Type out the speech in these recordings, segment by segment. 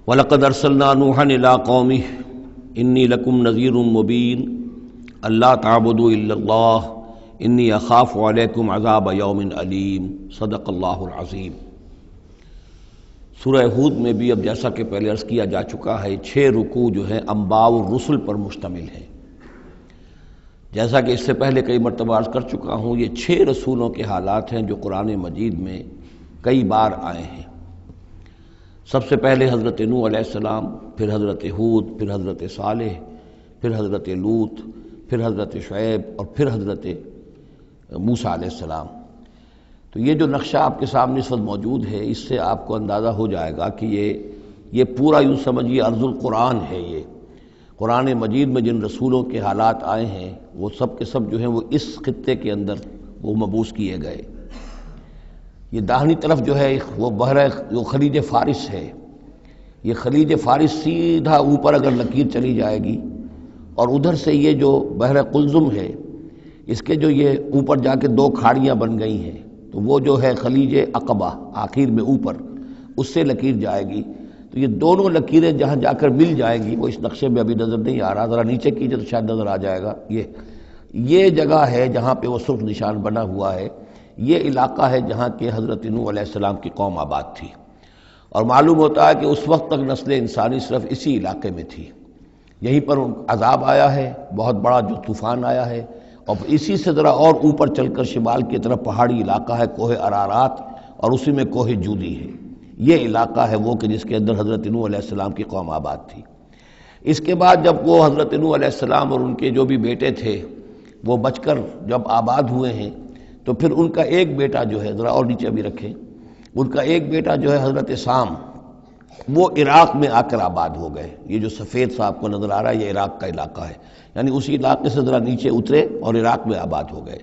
وَلَقَدْ أَرْسَلْنَا نُوحًا إِلَىٰ قَوْمِهِ إِنِّي لَكُمْ نَذِيرٌ مُّبِينٌ أَلَّا تَعْبُدُوا إِلَّا اللَّهَ إِنِّي أَخَافُ عَلَيْكُمْ عَذَابَ يَوْمٍ أَلِيمٍ صدق اللہ العظیم۔ سورہ ہود میں بھی اب جیسا کہ پہلے عرض کیا جا چکا ہے 6 رکوع جو ہیں انباء الرسل پر مشتمل ہیں۔ جیسا کہ اس سے پہلے کئی مرتبہ عرض کر چکا ہوں، یہ 6 رسولوں کے حالات ہیں جو قرآن مجید میں کئی بار آئے ہیں۔ سب سے پہلے حضرت نوح علیہ السلام، پھر حضرت ہود، پھر حضرت صالح، پھر حضرت لوط، پھر حضرت شعیب اور پھر حضرت موسیٰ علیہ السلام۔ تو یہ جو نقشہ آپ کے سامنے اس وقت موجود ہے، اس سے آپ کو اندازہ ہو جائے گا کہ یہ پورا یوں سمجھیے ارض القرآن ہے۔ یہ قرآن مجید میں جن رسولوں کے حالات آئے ہیں وہ سب کے سب جو ہیں وہ اس خطے کے اندر وہ مبعوث کیے گئے۔ یہ داہنی طرف جو ہے وہ جو خلیج فارس ہے، یہ خلیج فارس سیدھا اوپر اگر لکیر چلی جائے گی اور ادھر سے یہ جو بحر قلزم ہے، اس کے جو یہ اوپر جا کے 2 کھاڑیاں بن گئی ہیں، تو وہ جو ہے خلیج عقبہ آخر میں اوپر اس سے لکیر جائے گی۔ تو یہ دونوں لکیریں جہاں جا کر مل جائیں گی، وہ اس نقشے میں ابھی نظر نہیں آ رہا، ذرا نیچے کیجئے تو شاید نظر آ جائے گا۔ یہ جگہ ہے جہاں پہ وہ سرخ نشان بنا ہوا ہے، یہ علاقہ ہے جہاں کہ حضرت نوح علیہ السلام کی قوم آباد تھی، اور معلوم ہوتا ہے کہ اس وقت تک نسل انسانی صرف اسی علاقے میں تھی۔ یہیں پر عذاب آیا ہے، بہت بڑا جو طوفان آیا ہے، اور اسی سے ذرا اور اوپر چل کر شمال کی طرف پہاڑی علاقہ ہے کوہ ارارات، اور اسی میں کوہ جودی ہے۔ یہ علاقہ ہے وہ کہ جس کے اندر حضرت نوح علیہ السلام کی قوم آباد تھی۔ اس کے بعد جب وہ حضرت نوح علیہ السلام اور ان کے جو بھی بیٹے تھے وہ بچ کر جب آباد ہوئے ہیں، تو پھر ان کا ایک بیٹا جو ہے، ذرا اور نیچے بھی رکھیں، ان کا ایک بیٹا جو ہے حضرت سام، وہ عراق میں آ کر آباد ہو گئے۔ یہ جو سفید سا آپ کو نظر آ رہا ہے یہ عراق کا علاقہ ہے، یعنی اسی علاقے سے ذرا نیچے اترے اور عراق میں آباد ہو گئے۔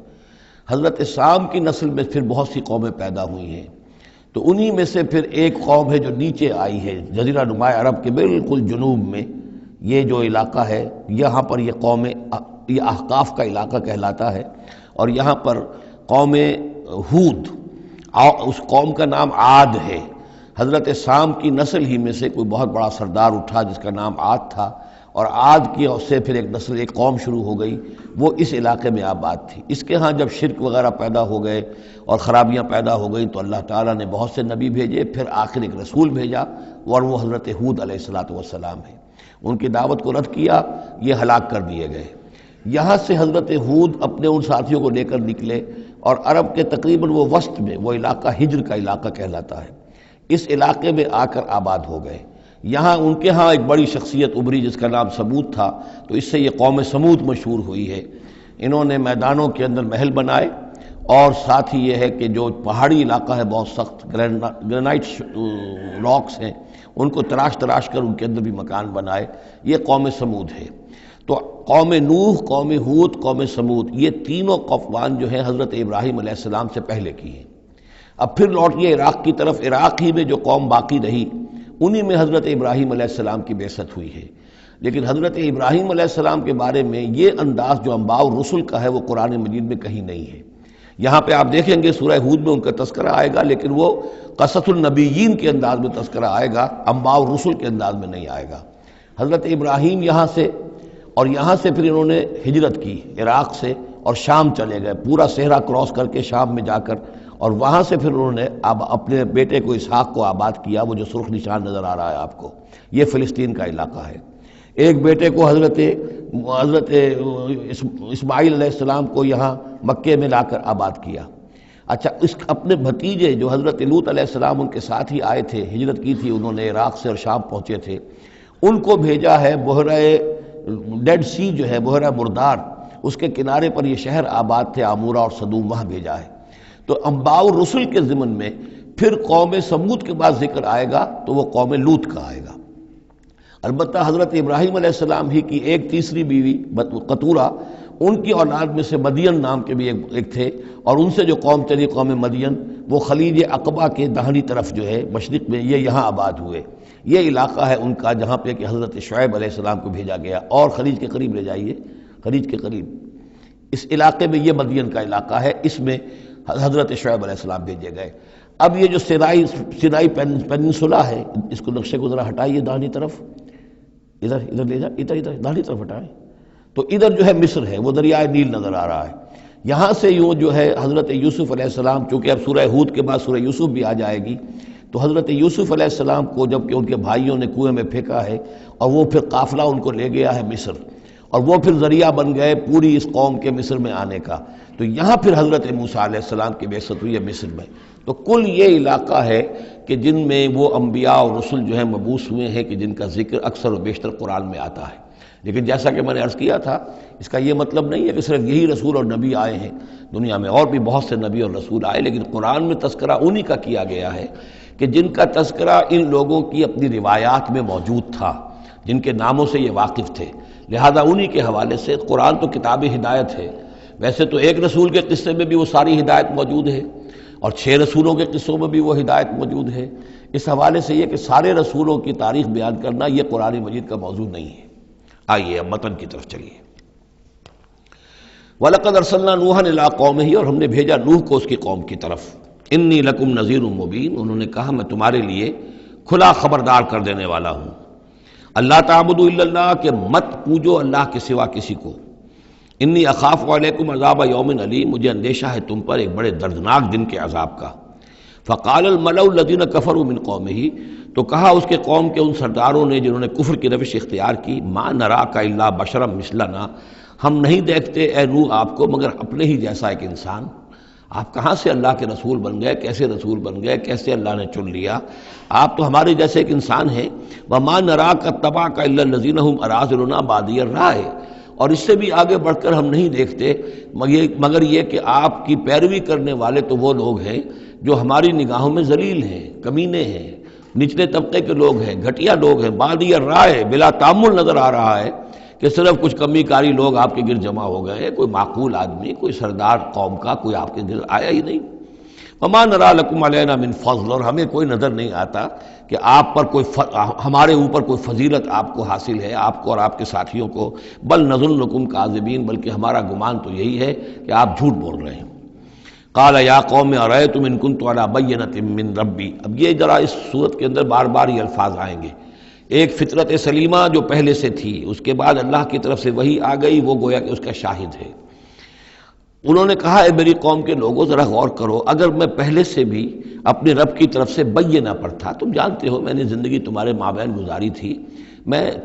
حضرت سام کی نسل میں پھر بہت سی قومیں پیدا ہوئی ہیں، تو انہی میں سے پھر ایک قوم ہے جو نیچے آئی ہے جزیرہ نما عرب کے بالکل جنوب میں، یہ جو علاقہ ہے یہاں پر یہ قوم یہ احقاف کا علاقہ کہلاتا ہے، اور یہاں پر قوم ہود، اس قوم کا نام عاد ہے۔ حضرت سام کی نسل ہی میں سے کوئی بہت بڑا سردار اٹھا جس کا نام عاد تھا، اور عاد کی سے پھر ایک نسل، ایک قوم شروع ہو گئی، وہ اس علاقے میں آباد تھی۔ اس کے ہاں جب شرک وغیرہ پیدا ہو گئے اور خرابیاں پیدا ہو گئیں تو اللہ تعالیٰ نے بہت سے نبی بھیجے، پھر آخر ایک رسول بھیجا، اور وہ حضرت ہود علیہ السلام ہے۔ ان کی دعوت کو رد کیا، یہ ہلاک کر دیے گئے۔ یہاں سے حضرت ہود اپنے ان ساتھیوں کو لے کر نکلے، اور عرب کے تقریباً وہ وسط میں وہ علاقہ ہجر کا علاقہ کہلاتا ہے، اس علاقے میں آ کر آباد ہو گئے۔ یہاں ان کے ہاں ایک بڑی شخصیت ابھری جس کا نام سمود تھا، تو اس سے یہ قوم سمود مشہور ہوئی ہے۔ انہوں نے میدانوں کے اندر محل بنائے، اور ساتھ ہی یہ ہے کہ جو پہاڑی علاقہ ہے بہت سخت گرینائٹ راکس ہیں، ان کو تراش کر ان کے اندر بھی مکان بنائے۔ یہ قوم سمود ہے۔ تو قوم نوح، قوم ہود، قوم سمود، یہ تینوں قومان جو ہیں حضرت ابراہیم علیہ السلام سے پہلے کی ہیں۔ اب پھر لوٹیے عراق کی طرف۔ عراق ہی میں جو قوم باقی رہی انہی میں حضرت ابراہیم علیہ السلام کی بعثت ہوئی ہے۔ لیکن حضرت ابراہیم علیہ السلام کے بارے میں یہ انداز جو انباء الرسل کا ہے وہ قرآن مجید میں کہیں نہیں ہے۔ یہاں پہ آپ دیکھیں گے سورہ ہود میں ان کا تذکرہ آئے گا، لیکن وہ قصص النبیین کے انداز میں تذکرہ آئے گا، انباء الرسل کے انداز میں نہیں آئے گا۔ حضرت ابراہیم یہاں سے، اور یہاں سے پھر انہوں نے ہجرت کی عراق سے، اور شام چلے گئے، پورا صحرا کراس کر کے شام میں جا کر، اور وہاں سے پھر انہوں نے اپنے بیٹے کو اسحاق کو آباد کیا، وہ جو سرخ نشان نظر آ رہا ہے آپ کو، یہ فلسطین کا علاقہ ہے۔ ایک بیٹے کو حضرت اسماعیل علیہ السلام کو یہاں مکے میں لا کر آباد کیا۔ اچھا، اس اپنے بھتیجے جو حضرت لوط علیہ السلام ان کے ساتھ ہی آئے تھے، ہجرت کی تھی انہوں نے، عراق سے اور شام پہنچے تھے، ان کو بھیجا ہے بحیرہ ڈیڈ سی جو ہے، بحیرہ مردار، اس کے کنارے پر یہ شہر آباد تھے، عمورہ اور صدوم، وہاں بھیجا ہے۔ تو انباء الرسل کے ضمن میں پھر قوم سمود کے بعد ذکر آئے گا تو وہ قوم لوط کا آئے گا۔ البتہ حضرت ابراہیم علیہ السلام ہی کی ایک تیسری بیوی قطورہ، ان کی اولاد میں سے مدین نام کے بھی ایک تھے، اور ان سے جو قوم چلی قوم مدین، وہ خلیج عقبہ کے داہنی طرف جو ہے مشرق میں، یہ یہاں آباد ہوئے۔ یہ علاقہ ہے ان کا جہاں پہ کہ حضرت شعیب علیہ السلام کو بھیجا گیا، اور خلیج کے قریب لے جائیے، خلیج کے قریب اس علاقے میں یہ مدین کا علاقہ ہے۔ اس میں حضرت شعیب علیہ السلام بھیجے گئے۔ اب یہ جو سینائی پیننسولا ہے، اس کو نقشے کو ذرا ہٹائیے داہنی طرف، ادھر لے جا، ادھر داہنی طرف ہٹائیں، تو ادھر جو ہے مصر ہے، وہ دریائے نیل نظر آ رہا ہے۔ یہاں سے یوں جو ہے حضرت یوسف علیہ السلام، چونکہ اب سورہ ہود کے بعد سورہ یوسف بھی آ جائے گی، تو حضرت یوسف علیہ السلام کو جب کہ ان کے بھائیوں نے کنویں میں پھینکا ہے اور وہ پھر قافلہ ان کو لے گیا ہے مصر، اور وہ پھر ذریعہ بن گئے پوری اس قوم کے مصر میں آنے کا، تو یہاں پھر حضرت موسیٰ علیہ السلام کی بعثت ہوئی ہے مصر میں۔ تو کل یہ علاقہ ہے کہ جن میں وہ انبیاء اور رسل جو ہیں مبعوث ہوئے ہیں کہ جن کا ذکر اکثر و بیشتر قرآن میں آتا ہے۔ لیکن جیسا کہ میں نے عرض کیا تھا، اس کا یہ مطلب نہیں ہے کہ صرف یہی رسول اور نبی آئے ہیں، دنیا میں اور بھی بہت سے نبی اور رسول آئے، لیکن قرآن میں تذکرہ انہی کا کیا گیا ہے کہ جن کا تذکرہ ان لوگوں کی اپنی روایات میں موجود تھا، جن کے ناموں سے یہ واقف تھے، لہذا انہی کے حوالے سے قرآن تو کتاب ہدایت ہے۔ ویسے تو ایک رسول کے قصے میں بھی وہ ساری ہدایت موجود ہے، اور 6 رسولوں کے قصوں میں بھی وہ ہدایت موجود ہے۔ اس حوالے سے یہ کہ سارے رسولوں کی تاریخ بیان کرنا یہ قرآن مجید کا موضوع نہیں ہے۔ آئیے اب متن کی طرف چلیے۔ وَلَقَدْ أَرْسَلْنَا نُوحًا إِلَىٰ قَوْمِهِ، اور ہم نے بھیجا نوح کو اس کی قوم کی طرف۔ إِنِّي لَكُمْ نَذِيرٌ مُّبِينٌ، انہوں نے کہا میں تمہارے لیے کھلا خبردار کر دینے والا ہوں۔ اللہ تعبدوا الا اللہ، کہ مت پوجو اللہ کے سوا کسی کو۔ انی اخاف علیکم عذاب یوم علیم، مجھے اندیشہ ہے تم پر ایک بڑے دردناک دن کے عذاب کا۔ فقال الملأ الذین کفروا من قومہ، تو کہا اس کے قوم کے ان سرداروں نے جنہوں نے کفر کی روش اختیار کی، ما نراک الا بشرا مثلنا، ہم نہیں دیکھتے اے نوح آپ کو مگر اپنے ہی جیسا ایک انسان۔ آپ کہاں سے اللہ کے رسول بن گئے، کیسے رسول بن گئے، کیسے اللہ نے چن لیا؟ آپ تو ہمارے جیسے ایک انسان ہیں۔ وما نراک اتبعک الا الذین هم اراذلنا بادی الرائے، اور اس سے بھی آگے بڑھ کر ہم نہیں دیکھتے مگر یہ کہ آپ کی پیروی کرنے والے تو وہ لوگ ہیں جو ہماری نگاہوں میں ذلیل ہیں، کمینے ہیں، نچلے طبقے کے لوگ ہیں، گھٹیا لوگ ہیں۔ بادی الرائے، بلا تامل نظر آ رہا ہے کہ صرف کچھ کمی کاری لوگ آپ کے گرد جمع ہو گئے ہیں، کوئی معقول آدمی، کوئی سردار قوم کا کوئی آپ کے گرد آیا ہی نہیں۔ وما نرا لکم علینا من فضل، اور ہمیں کوئی نظر نہیں آتا کہ آپ پر کوئی ہمارے اوپر کوئی فضیلت آپ کو حاصل ہے، آپ کو اور آپ کے ساتھیوں کو۔ بل نظنکم کاذبین، بلکہ ہمارا گمان تو یہی ہے کہ آپ جھوٹ بول رہے ہیں۔ قال یا قوم ارأیتم ان کنت علی بینۃ من ربی، اب یہ ذرا اس صورت کے اندر بار بار یہ الفاظ آئیں گے۔ ایک فطرت سلیمہ جو پہلے سے تھی، اس کے بعد اللہ کی طرف سے وحی آ گئی، وہ گویا کہ اس کا شاہد ہے۔ انہوں نے کہا اے میری قوم کے لوگوں ذرا غور کرو، اگر میں پہلے سے بھی اپنے رب کی طرف سے بینہ پر تھا، تم جانتے ہو میں نے زندگی تمہارے مابین گزاری تھی،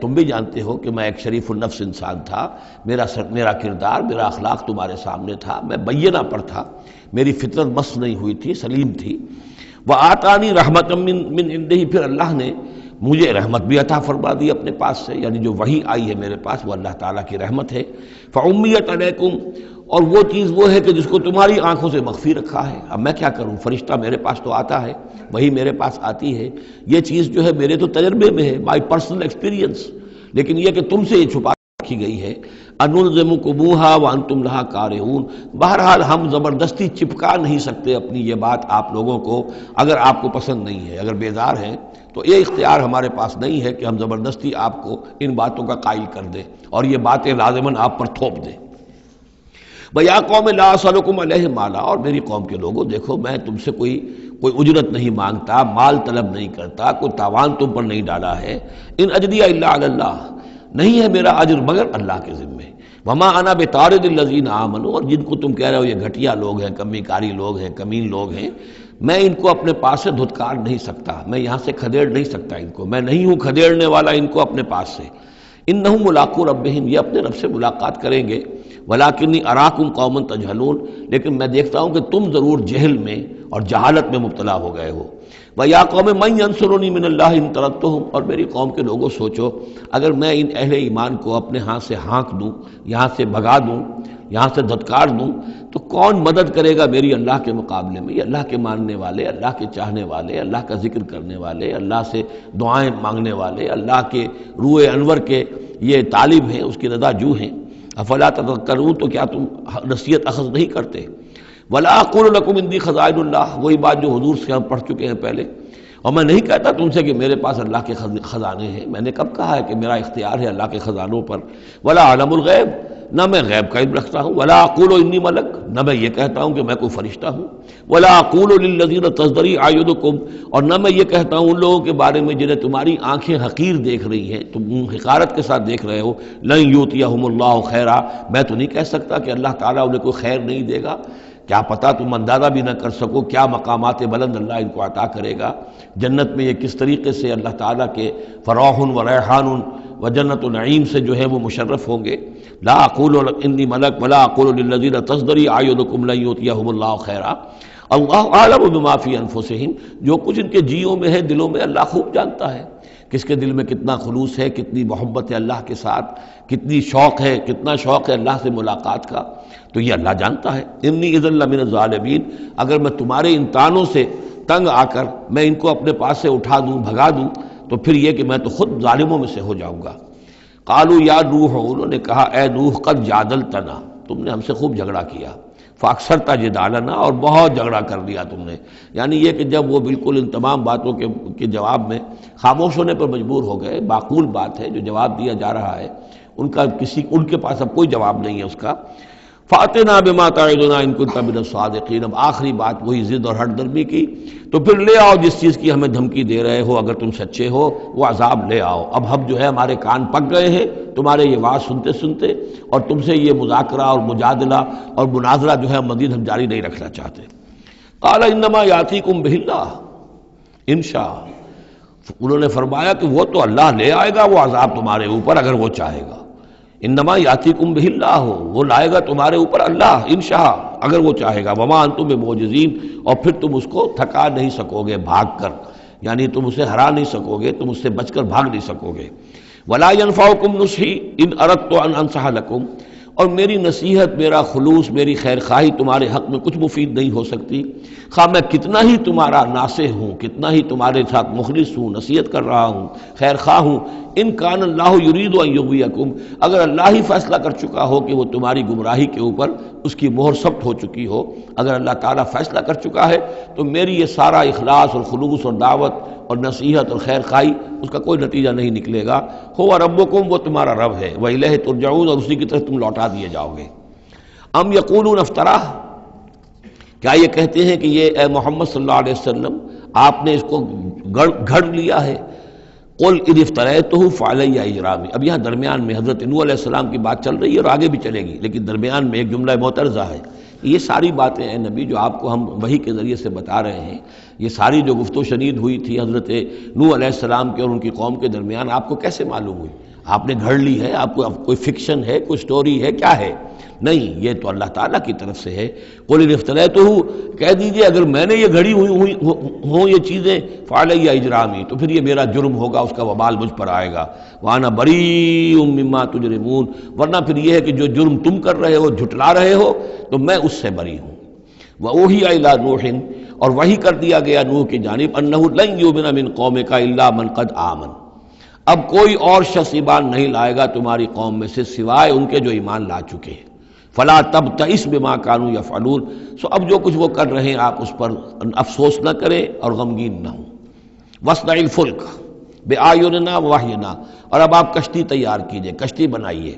تم بھی جانتے ہو کہ میں ایک شریف النفس انسان تھا، میرا کردار، میرا اخلاق تمہارے سامنے تھا، میں بینہ پر تھا، میری فطرت مس نہیں ہوئی تھی، سلیم تھی۔ وآتانی رحمۃ من عنده، پھر اللہ نے مجھے رحمت بھی عطا فرما دی اپنے پاس سے، یعنی جو وحی آئی ہے میرے پاس وہ اللہ تعالیٰ کی رحمت ہے۔ فعمیت علیکم، اور وہ چیز وہ ہے کہ جس کو تمہاری آنکھوں سے مخفی رکھا ہے۔ اب میں کیا کروں، فرشتہ میرے پاس تو آتا ہے، وہی میرے پاس آتی ہے، یہ چیز جو ہے میرے تو تجربے میں ہے، مائی پرسنل ایکسپیرینس، لیکن یہ کہ تم سے یہ چھپا رکھی گئی ہے۔ انلزمکموہا وانتم لہا کارہون، بہرحال ہم زبردستی چپکا نہیں سکتے اپنی یہ بات آپ لوگوں کو، اگر آپ کو پسند نہیں ہے، اگر بیزار ہیں تو یہ اختیار ہمارے پاس نہیں ہے کہ ہم زبردستی آپ کو ان باتوں کا قائل کر دیں اور یہ باتیں لازماً آپ پر تھوپ دیں۔ بیا قوم لا اسألکم علیہ مالا، اور میری قوم کے لوگوں دیکھو میں تم سے کوئی اجرت نہیں مانگتا، مال طلب نہیں کرتا، کوئی تاوان تم پر نہیں ڈالا ہے۔ ان اجریہ الا علی اللہ، نہیں ہے میرا اجر مگر اللہ کے ذمے۔ وما انا بطارد الذین آمنوا، اور جن کو تم کہہ رہے ہو یہ گھٹیا لوگ ہیں، کمی کاری لوگ ہیں، کمین لوگ ہیں، میں ان کو اپنے پاس سے دھتکار نہیں سکتا، میں یہاں سے کھدیڑ نہیں سکتا ان کو، میں نہیں ہوں کھدیڑنے والا ان کو اپنے پاس سے۔ انہم ملاقو ربہم، یہ اپنے رب سے ملاقات کریں گے۔ ولیکنی اراکم قوما تجہلون، لیکن میں دیکھتا ہوں کہ تم ضرور جہل میں اور جہالت میں مبتلا ہو گئے ہو۔ ویا قوم من ینصرنی من اللہ ان طردتہم، اور میری قوم کے لوگوں سوچو اگر میں ان اہل ایمان کو اپنے ہاتھ سے ہانک دوں، یہاں سے بھگا دوں، یہاں سے دھتکار دوں، تو کون مدد کرے گا میری اللہ کے مقابلے میں؟ یہ اللہ کے ماننے والے، اللہ کے چاہنے والے، اللہ کا ذکر کرنے والے، اللہ سے دعائیں مانگنے والے، اللہ کے روح انور کے یہ طالب ہیں، اس کی رضا جو ہیں۔ افلا تذکرون، تو کیا تم نصیحت اخذ نہیں کرتے؟ ولا اقول لکم عندی خزائن اللہ، وہی بات جو حضور سے ہم پڑھ چکے ہیں پہلے، اور میں نہیں کہتا تم سے کہ میرے پاس اللہ کے خزانے ہیں، میں نے کب کہا ہے کہ میرا اختیار ہے اللہ کے خزانوں پر؟ ولا اعلم الغیب، نہ میں غیب کا علم رکھتا ہوں، ولا اقول انی ملک، نہ میں یہ کہتا ہوں کہ میں کوئی فرشتہ ہوں، ولا اقول للذین تزدری اعینکم، اور نہ میں یہ کہتا ہوں ان لوگوں کے بارے میں جنہیں تمہاری آنکھیں حقیر دیکھ رہی ہیں، تم حقارت کے ساتھ دیکھ رہے ہو، لن یؤتیہم اللہ خیرا، میں تو نہیں کہہ سکتا کہ اللہ تعالیٰ انہیں کوئی خیر نہیں دے گا، کیا پتہ تم اندازہ بھی نہ کر سکو کیا مقامات بلند اللہ ان کو عطا کرے گا، جنت میں یہ کس طریقے سے اللہ تعالیٰ کے فراح و ریحان و جنت و نعیم سے جو ہے وہ مشرف ہوں گے۔ لا اقول انی ملک ولا اقول للذین تزدری اعینکم لن یؤتیہم اللہ خیرا، اللہ اعلم بما فی انفسہم، جو کچھ ان کے جیوں میں ہے دلوں میں اللہ خوب جانتا ہے، کس کے دل میں کتنا خلوص ہے، کتنی محبت ہے اللہ کے ساتھ، کتنی شوق ہے، کتنا شوق ہے اللہ سے ملاقات کا، تو یہ اللہ جانتا ہے۔ انی اذا لمن الظالمین، اگر میں تمہارے ان تانوں سے تنگ آ کر میں ان کو اپنے پاس سے اٹھا دوں، بھگا دوں، تو پھر یہ کہ میں تو خود ظالموں میں سے ہو جاؤں گا۔ قالوا یا نوح، انہوں نے کہا اے نوح قد جادلتنا، تم نے ہم سے خوب جھگڑا کیا، فاکثرت جدالنا، اور بہت جھگڑا کر لیا تم نے، یعنی یہ کہ جب وہ بالکل ان تمام باتوں کے جواب میں خاموش ہونے پر مجبور ہو گئے، معقول بات ہے جو جواب دیا جا رہا ہے ان کے پاس اب کوئی جواب نہیں ہے اس کا، فاتنا بما تعدنا ان کنت من الصادقین، اب آخری بات وہی ضد اور ہٹ درمی کی، تو پھر لے آؤ جس چیز کی ہمیں دھمکی دے رہے ہو، اگر تم سچے ہو وہ عذاب لے آؤ، اب ہم جو ہے ہمارے کان پک گئے ہیں تمہارے یہ بات سنتے سنتے، اور تم سے یہ مذاکرہ اور مجادلہ اور مناظرہ جو ہے مزید ہم جاری نہیں رکھنا چاہتے۔ قال انما یاتیکم بہ اللہ ان شاء، انہوں نے فرمایا کہ وہ تو اللہ لے آئے گا وہ عذاب تمہارے اوپر اگر وہ چاہے گا، انما یاتیکم بہ اللہ، وہ لائے گا تمہارے اوپر اللہ انشاء اگر وہ چاہے گا، وما انتم بمعجزین، اور پھر تم اس کو تھکا نہیں سکو گے بھاگ کر، یعنی تم اسے ہرا نہیں سکو گے، تم اس سے بچ کر بھاگ نہیں سکو گے۔ ولا ينفعکم نصحی ان اردت ان انصح لکم، اور میری نصیحت، میرا خلوص، میری خیر خواہی تمہارے حق میں کچھ مفید نہیں ہو سکتی، خواہ میں کتنا ہی تمہارا ناصح ہوں، کتنا ہی تمہارے ساتھ مخلص ہوں، نصیحت کر رہا ہوں، خیر خواہ ہوں، ان کان اللہ یرید ان یغویکم، اگر اللہ ہی فیصلہ کر چکا ہو کہ وہ تمہاری گمراہی کے اوپر اس کی مہر ثبت ہو چکی ہو، اگر اللہ تعالیٰ فیصلہ کر چکا ہے تو میری یہ سارا اخلاص اور خلوص اور دعوت اور نصیحت اور خیر خواہی اس کا کوئی نتیجہ نہیں نکلے گا۔ ہو ربکم، وہ تمہارا رب ہے، وإلیہ ترجعون، اور اسی کی طرف تم لوٹا دیے جاؤ گے۔ ام یقولون افتراہ، کیا یہ کہتے ہیں کہ یہ اے محمد صلی اللہ علیہ وسلم آپ نے اس کو گھڑ لیا ہے؟ قل ان افتریتہ فعلی اجرامی، اب یہاں درمیان میں حضرت نوح علیہ السلام کی بات چل رہی ہے اور آگے بھی چلے گی، لیکن درمیان میں ایک جملہ معترضہ ہے۔ یہ ساری باتیں ہیں نبی جو آپ کو ہم وحی کے ذریعے سے بتا رہے ہیں، یہ ساری جو گفت و شنید ہوئی تھی حضرت نوح علیہ السلام کے اور ان کی قوم کے درمیان، آپ کو کیسے معلوم ہوئی؟ آپ نے گھڑ لی ہے؟ آپ کو کوئی فکشن ہے، کوئی سٹوری ہے، کیا ہے؟ نہیں، یہ تو اللہ تعالیٰ کی طرف سے ہے۔ قل ان افتریتہ، کہہ دیجئے اگر میں نے یہ گھڑی ہوئی ہوں یہ چیزیں، فعلی اجرامی، تو پھر یہ میرا جرم ہوگا، اس کا وبال مجھ پر آئے گا، وانا بریء مما تجرمون، ورنہ پھر یہ ہے کہ جو جرم تم کر رہے ہو، جھٹلا رہے ہو، تو میں اس سے بری ہوں۔ وأوحی الی نوح، اور وحی کر دیا گیا نوح کی جانب، انہ لن یؤمن من قومک الا من قد آمن، اب کوئی اور شخص ایمان نہیں لائے گا تمہاری قوم میں سے سوائے ان کے جو ایمان لا چکے ہیں۔ فلا تبتئس بما كانوا يفعلون، سو اب جو کچھ وہ کر رہے ہیں آپ اس پر افسوس نہ کریں اور غمگین نہ ہوں۔ واصنع الفلک بأعیننا ووحینا، اور اب آپ کشتی تیار کیجئے، کشتی بنائیے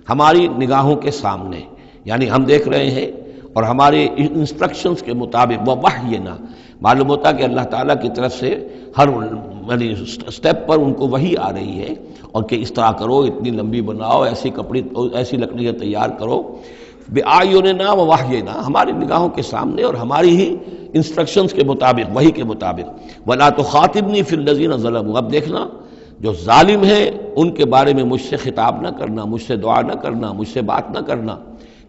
ہماری نگاہوں کے سامنے، یعنی ہم دیکھ رہے ہیں اور ہمارے انسٹرکشنز کے مطابق، ووحینا معلوم ہوتا کہ اللہ تعالیٰ کی طرف سے ہر یعنی سٹیپ پر ان کو وحی آ رہی ہے، اور کہ اس طرح کرو، اتنی لمبی بناؤ، ایسی لکڑیاں تیار کرو، بِأَعْيُنِنَا وَوَحْيِنَا، ہماری نگاہوں کے سامنے اور ہماری ہی انسٹرکشنز کے مطابق، وحی کے مطابق۔ وَلَا تُخَاطِبْنِي فِي الَّذِينَ ظَلَمُوا، اب دیکھنا جو ظالم ہیں ان کے بارے میں مجھ سے خطاب نہ کرنا، مجھ سے دعا نہ کرنا، مجھ سے بات نہ کرنا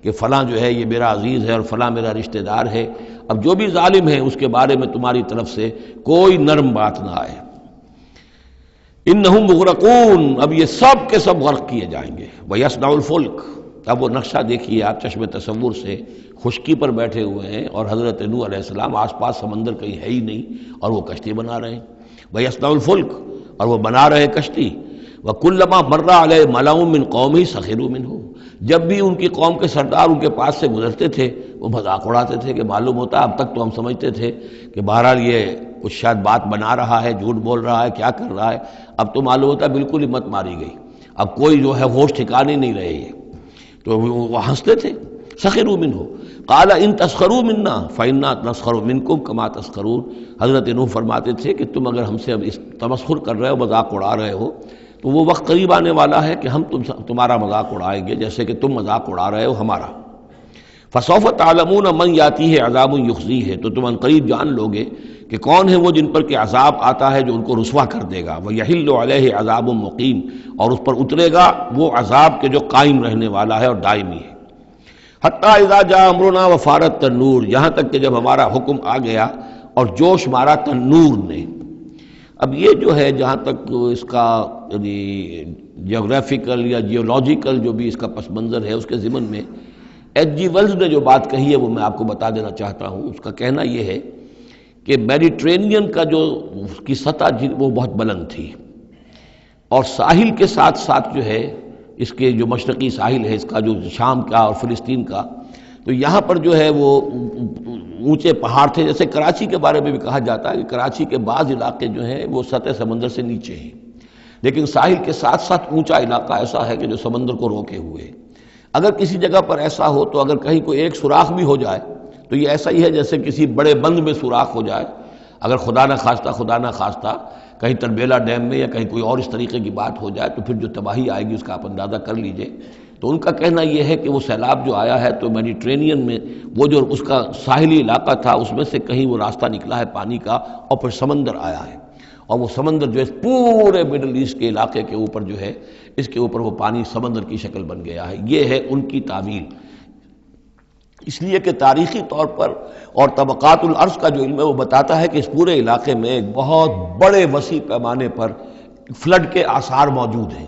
کہ فلاں جو ہے یہ میرا عزیز ہے اور فلاں میرا رشتہ دار ہے، اب جو بھی ظالم ہے اس کے بارے میں تمہاری طرف سے کوئی نرم بات نہ آئے۔ انہم مغرقون، اب یہ سب کے سب غرق کیے جائیں گے۔ وَيَصْنَعُ الْفُلْكَ، اب وہ نقشہ دیکھیے آپ چشم تصور سے، خشکی پر بیٹھے ہوئے ہیں اور حضرت نوح علیہ السلام آس پاس سمندر کہیں ہے ہی نہیں اور وہ کشتی بنا رہے ہیں۔ وَيَصْنَعُ الْفُلْكَ، اور وہ بنا رہے کشتی۔ وَكُلَّمَا مَرَّ عَلَيْهِ مَلَأٌ مِّن قَوْمِهِ سَخِرُوا مِنْهُ، جب بھی ان کی قوم کے سردار ان کے پاس سے گزرتے تھے وہ مذاق اڑاتے تھے کہ معلوم ہوتا اب تک تو ہم سمجھتے تھے کہ بہرحال یہ کچھ شاید بات بنا رہا ہے، جھوٹ بول رہا ہے، کیا کر رہا ہے، اب تو معلوم ہوتا بالکل ہی مت ماری گئی، اب کوئی جو ہے ہوش ٹھکانے نہیں رہے۔ تو وہ ہنستے تھے. سخروا منہ قال ان تسخروا منا فإنا نسخر منکم کما تسخرون. حضرت نوح فرماتے تھے کہ تم اگر ہم سے اب اس تمسخر کر رہے ہو، مذاق اڑا رہے ہو، تو وہ وقت قریب آنے والا ہے کہ ہم تمہارا مذاق اڑائیں گے جیسے کہ تم مذاق اڑا رہے ہو ہمارا. فسوف تعلمون من یاتیہ عذاب یخزیہ، تو تم عنقریب جان لو گے کہ کون ہے وہ جن پر کہ عذاب آتا ہے جو ان کو رسوا کر دے گا. ویحل علیہ عذاب مقیم، اور اس پر اترے گا وہ عذاب کے جو قائم رہنے والا ہے اور دائمی ہے. حتیٰ اذا جاء امرنا وفارت تنور، یہاں تک کہ جب ہمارا حکم آ گیا اور جوش مارا تنور نے. اب یہ جو ہے جہاں تک اس کا یعنی جیوگرافیکل یا جیولوجیکل جو بھی اس کا پس منظر ہے، اس کے ضمن میں ایچ جی ویلز نے جو بات کہی ہے وہ میں آپ کو بتا دینا چاہتا ہوں. اس کا کہنا یہ ہے کہ میڈیٹرینین کا جو اس کی سطح وہ بہت بلند تھی، اور ساحل کے ساتھ ساتھ جو ہے اس کے جو مشرقی ساحل ہے اس کا جو شام کا اور فلسطین کا، تو یہاں پر جو ہے وہ اونچے پہاڑ تھے. جیسے کراچی کے بارے میں بھی کہا جاتا ہے کہ کراچی کے بعض علاقے جو ہیں وہ سطح سمندر سے نیچے ہیں، لیکن ساحل کے ساتھ ساتھ اونچا علاقہ ایسا ہے کہ جو سمندر کو روکے ہوئے. اگر کسی جگہ پر ایسا ہو تو اگر کہیں کوئی ایک سوراخ بھی ہو جائے تو یہ ایسا ہی ہے جیسے کسی بڑے بند میں سوراخ ہو جائے. اگر خدا نہ خواستہ کہیں تربیلا ڈیم میں یا کہیں کوئی اور اس طریقے کی بات ہو جائے تو پھر جو تباہی آئے گی اس کا آپ اندازہ کر لیجئے. تو ان کا کہنا یہ ہے کہ وہ سیلاب جو آیا ہے تو میڈیٹرینین میں وہ جو اس کا ساحلی علاقہ تھا اس میں سے کہیں وہ راستہ نکلا ہے پانی کا اور پھر سمندر آیا ہے، اور وہ سمندر جو ہے پورے مڈل ایسٹ کے علاقے کے اوپر جو ہے اس کے اوپر وہ پانی سمندر کی شکل بن گیا ہے. یہ ہے ان کی تعویل. اس لیے کہ تاریخی طور پر اور طبقات الارض کا جو علم ہے وہ بتاتا ہے کہ اس پورے علاقے میں ایک بہت بڑے وسیع پیمانے پر فلڈ کے آثار موجود ہیں.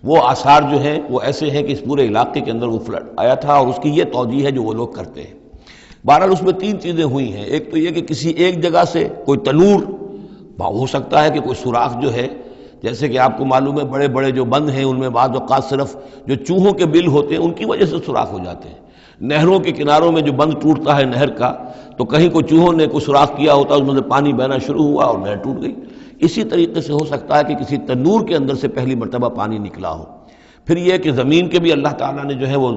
وہ آثار جو ہیں وہ ایسے ہیں کہ اس پورے علاقے کے اندر وہ فلڈ آیا تھا، اور اس کی یہ توجیہ ہے جو وہ لوگ کرتے ہیں. بہرحال اس میں تین چیزیں ہوئی ہیں. ایک تو یہ کہ کسی ایک جگہ سے کوئی تنور ہو سکتا ہے کہ کوئی سوراخ جو ہے، جیسے کہ آپ کو معلوم ہے بڑے بڑے جو بند ہیں ان میں بعض اوقات صرف جو چوہوں کے بل ہوتے ہیں ان کی وجہ سے سوراخ ہو جاتے ہیں. نہروں کے کناروں میں جو بند ٹوٹتا ہے نہر کا، تو کہیں کوئی چوہوں نے کوئی سوراخ کیا ہوتا، اس میں سے پانی بہنا شروع ہوا اور نہر ٹوٹ گئی. اسی طریقے سے ہو سکتا ہے کہ کسی تنور کے اندر سے پہلی مرتبہ پانی نکلا ہو. پھر یہ کہ زمین کے بھی اللہ تعالیٰ نے جو ہے وہ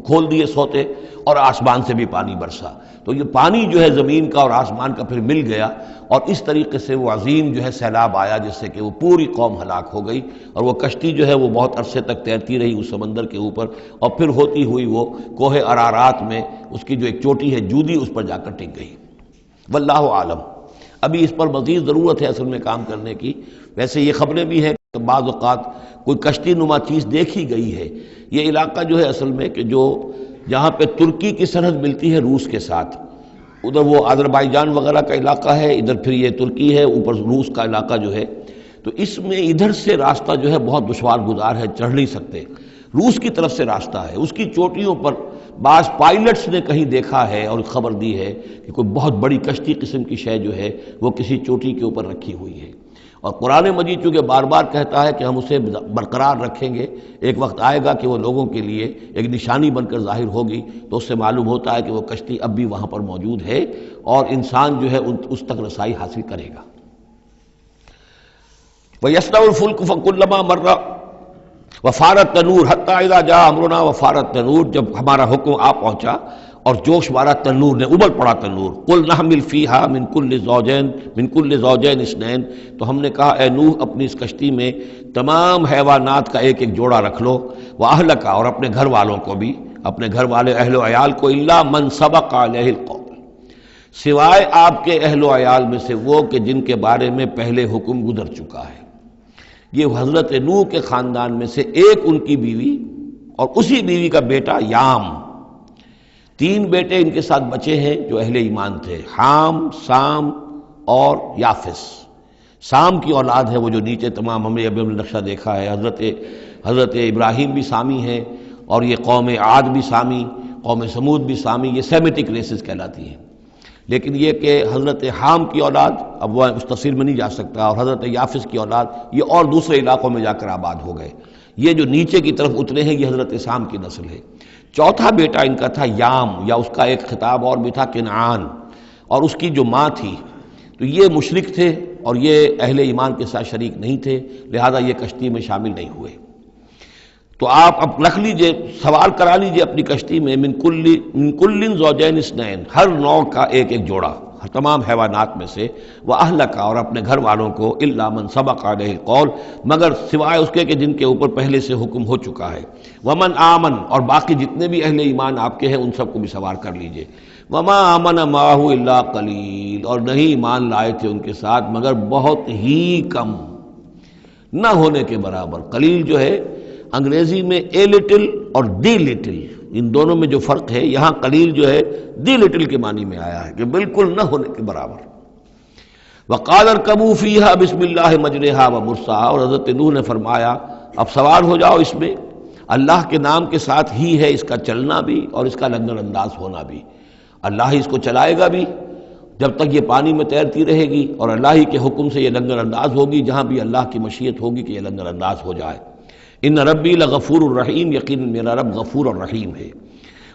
کھول دیے سوتے، اور آسمان سے بھی پانی برسا. تو یہ پانی جو ہے زمین کا اور آسمان کا پھر مل گیا، اور اس طریقے سے وہ عظیم جو ہے سیلاب آیا جس سے کہ وہ پوری قوم ہلاک ہو گئی. اور وہ کشتی جو ہے وہ بہت عرصے تک تیرتی رہی اس سمندر کے اوپر، اور پھر ہوتی ہوئی وہ کوہ ارارات میں اس کی جو ایک چوٹی ہے جودی، اس پر جا کر ٹک گئی. واللہ عالم. ابھی اس پر مزید ضرورت ہے اصل میں کام کرنے کی. ویسے یہ خبریں بھی ہیں کہ بعض اوقات کوئی کشتی نما چیز دیکھی گئی ہے. یہ علاقہ جو ہے اصل میں کہ جو جہاں پہ ترکی کی سرحد ملتی ہے روس کے ساتھ، ادھر وہ آذربائیجان وغیرہ کا علاقہ ہے، ادھر پھر یہ ترکی ہے، اوپر روس کا علاقہ جو ہے، تو اس میں ادھر سے راستہ جو ہے بہت دشوار گزار ہے، چڑھ نہیں سکتے. روس کی طرف سے راستہ ہے، اس کی چوٹیوں پر بعض پائلٹس نے کہیں دیکھا ہے اور خبر دی ہے کہ کوئی بہت بڑی کشتی قسم کی شے جو ہے وہ کسی چوٹی کے اوپر رکھی ہوئی ہے. اور قرآن مجید چونکہ بار بار کہتا ہے کہ ہم اسے برقرار رکھیں گے، ایک وقت آئے گا کہ وہ لوگوں کے لیے ایک نشانی بن کر ظاہر ہوگی، تو اس سے معلوم ہوتا ہے کہ وہ کشتی اب بھی وہاں پر موجود ہے اور انسان جو ہے اس تک رسائی حاصل کرے گا. وَيَصْنَعُ الْفُلْكَ فَكُلَّمَا مَرَّ وَفَارَ التَّنُّورُ حَتَّىٰ إِذَا جَاءَ أَمْرُنَا وَفَارَ التَّنُّورُ، جب ہمارا حکم آ پہنچا اور جوش مارا تنور نے، ابل پڑا تنور. قُلْ نَحْمِلْ فِيهَا مِنْ كُلِّ زَوْجَيْنِ اثْنَيْنِ، تو ہم نے کہا اے نوح اپنی اس کشتی میں تمام حیوانات کا ایک ایک جوڑا رکھ لو، وَأَهْلَكَ، اور اپنے گھر والوں کو بھی، اپنے گھر والے اہل و عیال کو، إِلَّا مَنْ سَبَقَ عَلَيْهِ الْقَوْلُ، سوائے آپ کے اہل و عیال میں سے وہ کہ جن کے بارے میں پہلے حکم گزر چکا ہے. یہ حضرت نوح کے خاندان میں سے ایک ان کی بیوی اور اسی بیوی کا بیٹا یام، تین بیٹے ان کے ساتھ بچے ہیں جو اہل ایمان تھے، حام، سام اور یافس. سام کی اولاد ہے وہ جو نیچے تمام ہم نے ابھی نقشہ دیکھا ہے، حضرت ابراہیم بھی سامی ہیں، اور یہ قوم عاد بھی سامی، قوم سمود بھی سامی، یہ سیمیٹک ریسز کہلاتی ہیں. لیکن یہ کہ حضرت حام کی اولاد، اب وہ اس تفصیل میں نہیں جا سکتا، اور حضرت یافس کی اولاد یہ اور دوسرے علاقوں میں جا کر آباد ہو گئے. یہ جو نیچے کی طرف اترے ہیں یہ حضرت سام کی نسل ہے. چوتھا بیٹا ان کا تھا یام، یا اس کا ایک خطاب اور بھی تھا کنعان، اور اس کی جو ماں تھی تو یہ مشرک تھے اور یہ اہل ایمان کے ساتھ شریک نہیں تھے، لہذا یہ کشتی میں شامل نہیں ہوئے. تو آپ اب رکھ لیجئے، سوار کرا لیجئے اپنی کشتی میں من کل زوجین اثنین، ہر نوع کا ایک ایک جوڑا، تمام حیوانات میں سے، وَأَهْلَكَ، اور اپنے گھر والوں کو، إِلَّا مَنْ سَبَقَ عَلَيْهِ الْقَوْلُ، مگر سوائے اس کے کہ جن کے اوپر پہلے سے حکم ہو چکا ہے، وَمَنْ آمَن، اور باقی جتنے بھی اہل ایمان آپ کے ہیں ان سب کو بھی سوار کر لیجئے، وَمَا آمَنَ مَعَهُ إِلَّا قَلِيلٌ، اور نہیں ایمان لائے تھے ان کے ساتھ مگر بہت ہی کم، نہ ہونے کے برابر۔ قلیل جو ہے انگریزی میں اے لٹل اور دی لٹل، ان دونوں میں جو فرق ہے، یہاں قلیل جو ہے دی لٹل کے معنی میں آیا ہے کہ بالکل نہ ہونے کے برابر۔ وقال اركبوا فيها بسم الله مجريها ومرساها، اور حضرت نوح نے فرمایا اب سوار ہو جاؤ اس میں، اللہ کے نام کے ساتھ ہی ہے اس کا چلنا بھی اور اس کا لنگر انداز ہونا بھی، اللہ ہی اس کو چلائے گا بھی جب تک یہ پانی میں تیرتی رہے گی، اور اللہ ہی کے حکم سے یہ لنگر انداز ہوگی جہاں بھی اللہ کی مشیت ہوگی کہ یہ لنگر انداز ہو جائے۔ ان ربی لغفور الرحیم، یقین میرا رب غفور الرحیم ہے۔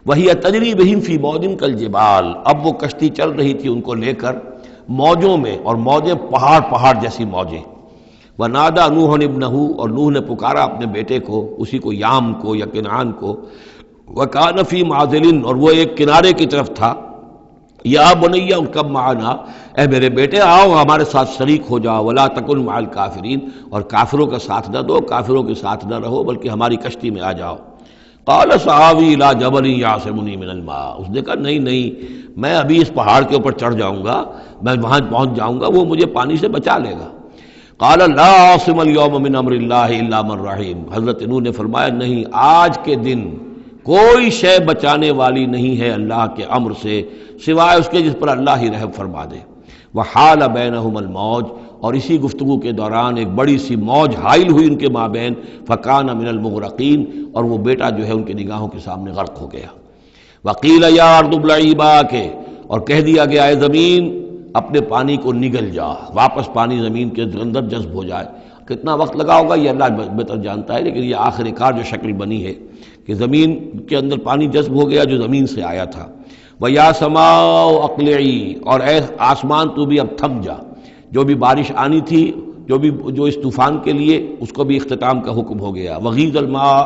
وہی تجری بہم فی موج کالجبال، اب وہ کشتی چل رہی تھی ان کو لے کر موجوں میں، اور موجیں پہاڑ پہاڑ جیسی موجیں۔ ونادى نوح ابنہ، اور نوح نے پکارا اپنے بیٹے کو، اسی کو یام کو یا کنعان کو، وکان فی معزل، اور وہ ایک کنارے کی طرف تھا، یا بنی ارکب معنا، اے میرے بیٹے آؤ ہمارے ساتھ شریک ہو جاؤ، ولا تکن مع الکافرین، اور کافروں کا ساتھ نہ دو، کافروں کے ساتھ نہ رہو بلکہ ہماری کشتی میں آ جاؤ۔ قال سآوی الی جبل یعصمنی من الماء، اس نے کہا نہیں نہیں، میں ابھی اس پہاڑ کے اوپر چڑھ جاؤں گا، میں وہاں پہنچ جاؤں گا، وہ مجھے پانی سے بچا لے گا۔ قال لا عاصم اليوم من امر اللہ الا من رحم، حضرت نوح نے فرمایا نہیں، آج کے دن کوئی شے بچانے والی نہیں ہے اللہ کے امر سے سوائے اس کے جس پر اللہ ہی رحم فرما دے۔ وحال بینہم الموج، اور اسی گفتگو کے دوران ایک بڑی سی موج حائل ہوئی ان کے مابین، فکان من المغرقین، اور وہ بیٹا جو ہے ان کی نگاہوں کے سامنے غرق ہو گیا۔ وقیل یا ارض ابلعی ماءک، اور کہہ دیا گیا اے زمین اپنے پانی کو نگل جا، واپس پانی زمین کے اندر جذب ہو جائے۔ کتنا وقت لگا ہوگا یہ اللہ بہتر جانتا ہے، لیکن یہ آخر کار جو شکل بنی ہے کہ زمین کے اندر پانی جذب ہو گیا جو زمین سے آیا تھا۔ وَيَا سَمَاءُ أَقْلِعِي، اور اے آسمان تو بھی اب تھم جا، جو بھی بارش آنی تھی، جو اس طوفان کے لیے، اس کو بھی اختتام کا حکم ہو گیا۔ وَغِيضَ الْمَاءُ،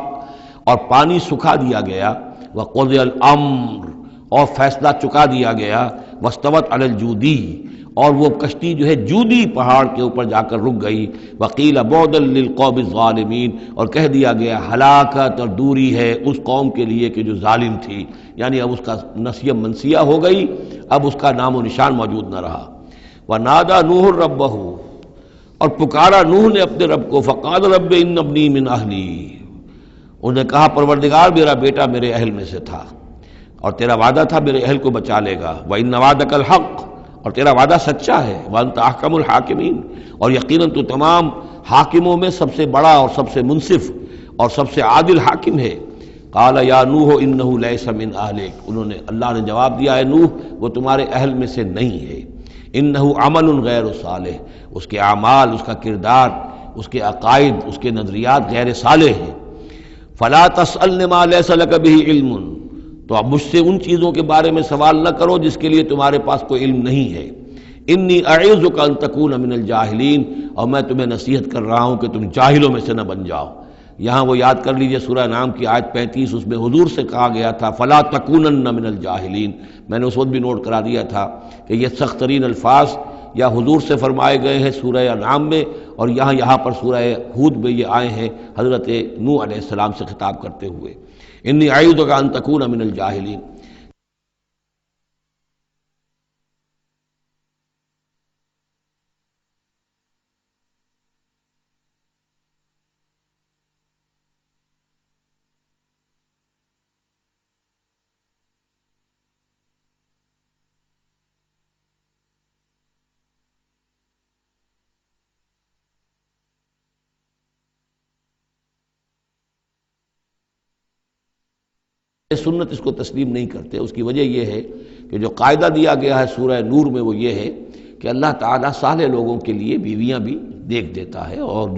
اور پانی سکھا دیا گیا۔ وَقُضِيَ الْأَمْرُ، اور فیصلہ چکا دیا گیا۔ وَاسْتَوَتْ عَلَى الْجُودِيِّ، اور وہ کشتی جو ہے جودی پہاڑ کے اوپر جا کر رک گئی۔ وقیل بعدا للقوم الظالمین، اور کہہ دیا گیا ہلاکت اور دوری ہے اس قوم کے لیے کہ جو ظالم تھی، یعنی اب اس کا نسیہ منسیہ ہو گئی، اب اس کا نام و نشان موجود نہ رہا۔ ونادى نوح ربہ، اور پکارا نوح نے اپنے رب کو، فقال رب ان ابنی من اہلی، انہوں نے کہا پروردگار میرا بیٹا میرے اہل میں سے تھا، اور تیرا وعدہ تھا میرے اہل کو بچا لے گا۔ وَإِنَّ وعدَكَ الْحَقُّ، اور تیرا وعدہ سچا ہے۔ وَأَنْتَ أَحْكَمُ الْحَاكِمِينَ، اور یقیناً تو تمام حاکموں میں سب سے بڑا اور سب سے منصف اور سب سے عادل حاکم ہے۔ قال یا نوح انہ لیس من اہلک، انہوں نے، اللہ نے جواب دیا ہے نوح وہ تمہارے اہل میں سے نہیں ہے۔ انہ عمل غیر صالح، اس کے اعمال، اس کا کردار، اس کے عقائد، اس کے نظریات غیر صالح ہیں۔ فلا تسألن ما لیس لک بہ علم، تو اب مجھ سے ان چیزوں کے بارے میں سوال نہ کرو جس کے لیے تمہارے پاس کوئی علم نہیں ہے۔ انی اعوذک ان تکون من الجاہلین، اور میں تمہیں نصیحت کر رہا ہوں کہ تم جاہلوں میں سے نہ بن جاؤ۔ یہاں وہ یاد کر لیجئے سورہ انعام کی آیت 35، اس میں حضور سے کہا گیا تھا فلا تکونن من الجاہلین، میں نے اس وقت بھی نوٹ کرا دیا تھا کہ یہ سخت ترین الفاظ یا حضور سے فرمائے گئے ہیں سورہ انعام میں، اور یہاں پر سورہ ہود میں یہ آئے ہیں حضرت نوح علیہ السلام سے خطاب کرتے ہوئے، انی اعوذک ان تکون من الجاہلین۔ سنت اس کو تسلیم نہیں کرتے، اس کی وجہ یہ ہے کہ جو قاعدہ دیا گیا ہے سورہ نور میں وہ یہ ہے کہ اللہ تعالیٰ صالح لوگوں کے لیے بیویاں بھی دیکھ دیتا ہے، اور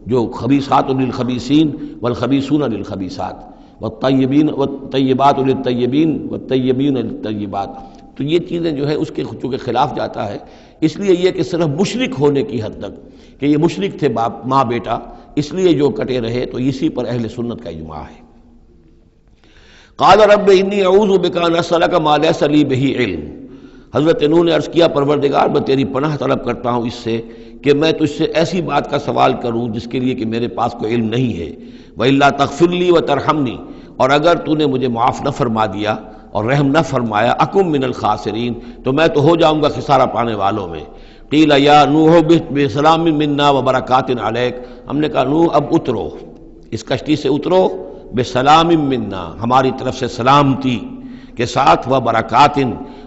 جو خبیثات للخبیثین والخبیثون للخبیثات والطیبین والطیبات للطیبین والطیبین للطیبات، تو یہ چیزیں جو ہے اس کے چونکہ خلاف جاتا ہے، اس لیے یہ کہ صرف مشرک ہونے کی حد تک کہ یہ مشرک تھے باپ ماں بیٹا، اس لیے جو کٹے رہے تو اسی پر اہل سنت کا اجماع ہے۔ قال رب انی اعوذ بک ان اسألک ما لیس لی بہ علم، حضرت نوح نے عرض کیا پروردگار میں تیری پناہ طلب کرتا ہوں اس سے کہ میں تجھ سے ایسی بات کا سوال کروں جس کے لیے کہ میرے پاس کوئی علم نہیں ہے، وَإِلَّا تَغْفِرْ لِي وَتَرْحَمْنِي، اور اگر تو نے مجھے معاف نہ فرما دیا اور رحم نہ فرمایا، اکم من الخاسرین، تو میں تو ہو جاؤں گا خسارہ پانے والوں میں۔ قیل یا نوح اہبط بسلام منا وبرکات علیک، ہم نے کہا نوح اب اترو، اس کشتی سے اترو، بسلام منا، ہماری طرف سے سلامتی کے ساتھ، وبرکات،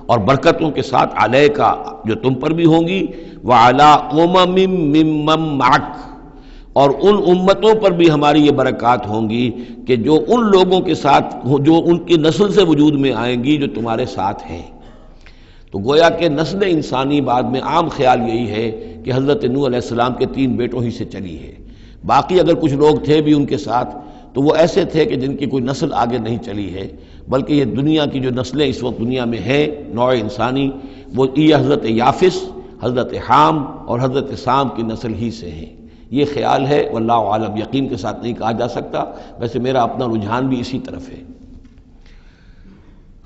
اور برکتوں کے ساتھ، علیکا، جو تم پر بھی ہوں گی، وعلی امم ممن معک، اور ان امتوں پر بھی ہماری یہ برکات ہوں گی کہ جو ان لوگوں کے ساتھ، جو ان کی نسل سے وجود میں آئیں گی جو تمہارے ساتھ ہیں۔ تو گویا کہ نسل انسانی بعد میں عام خیال یہی ہے کہ حضرت نوح علیہ السلام کے 3 بیٹوں ہی سے چلی ہے، باقی اگر کچھ لوگ تھے بھی ان کے ساتھ تو وہ ایسے تھے کہ جن کی کوئی نسل آگے نہیں چلی ہے، بلکہ یہ دنیا کی جو نسلیں اس وقت دنیا میں ہیں نوع انسانی، وہ یہ حضرت یافس، حضرت حام اور حضرت سام کی نسل ہی سے ہیں۔ یہ خیال ہے، واللہ عالم، یقین کے ساتھ نہیں کہا جا سکتا، ویسے میرا اپنا رجحان بھی اسی طرف ہے۔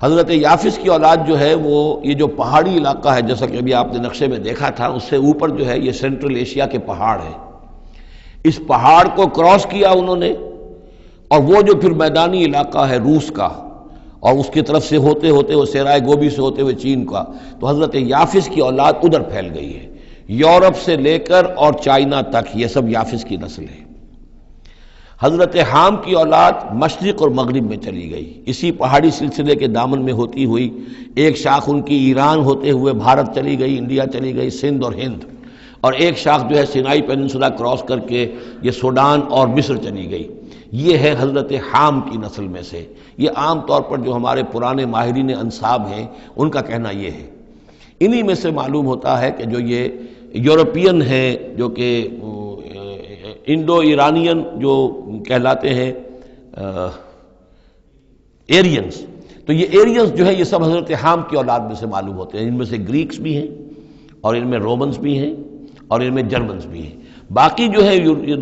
حضرت یافس کی اولاد جو ہے وہ یہ جو پہاڑی علاقہ ہے، جیسا کہ ابھی آپ نے نقشے میں دیکھا تھا، اس سے اوپر جو ہے یہ سینٹرل ایشیا کے پہاڑ ہیں، اس پہاڑ کو کراس کیا انہوں نے، اور وہ جو پھر میدانی علاقہ ہے روس کا، اور اس کی طرف سے ہوتے ہوتے وہ سیرائے گوبی سے ہوتے ہوئے چین کا، تو حضرت یافس کی اولاد ادھر پھیل گئی ہے، یورپ سے لے کر اور چائنا تک، یہ سب یافس کی نسل ہے۔ حضرت حام کی اولاد مشرق اور مغرب میں چلی گئی، اسی پہاڑی سلسلے کے دامن میں ہوتی ہوئی، ایک شاخ ان کی ایران ہوتے ہوئے بھارت چلی گئی، انڈیا چلی گئی، سندھ اور ہند، اور ایک شاخ جو ہے سینائی پیننسولا کراس کر کے یہ سوڈان اور مصر چلی گئی۔ یہ ہے حضرت حام کی نسل میں سے۔ یہ عام طور پر جو ہمارے پرانے ماہرین انساب ہیں ان کا کہنا یہ ہے۔ انہی میں سے معلوم ہوتا ہے کہ جو یہ یورپین ہیں، جو کہ انڈو ایرانین جو کہلاتے ہیں ایرینز، تو یہ ایرینز جو ہے یہ سب حضرت حام کی اولاد میں سے معلوم ہوتے ہیں۔ ان میں سے گریکس بھی ہیں، اور ان میں رومنز بھی ہیں، اور ان میں جرمنز بھی ہیں۔ باقی جو ہے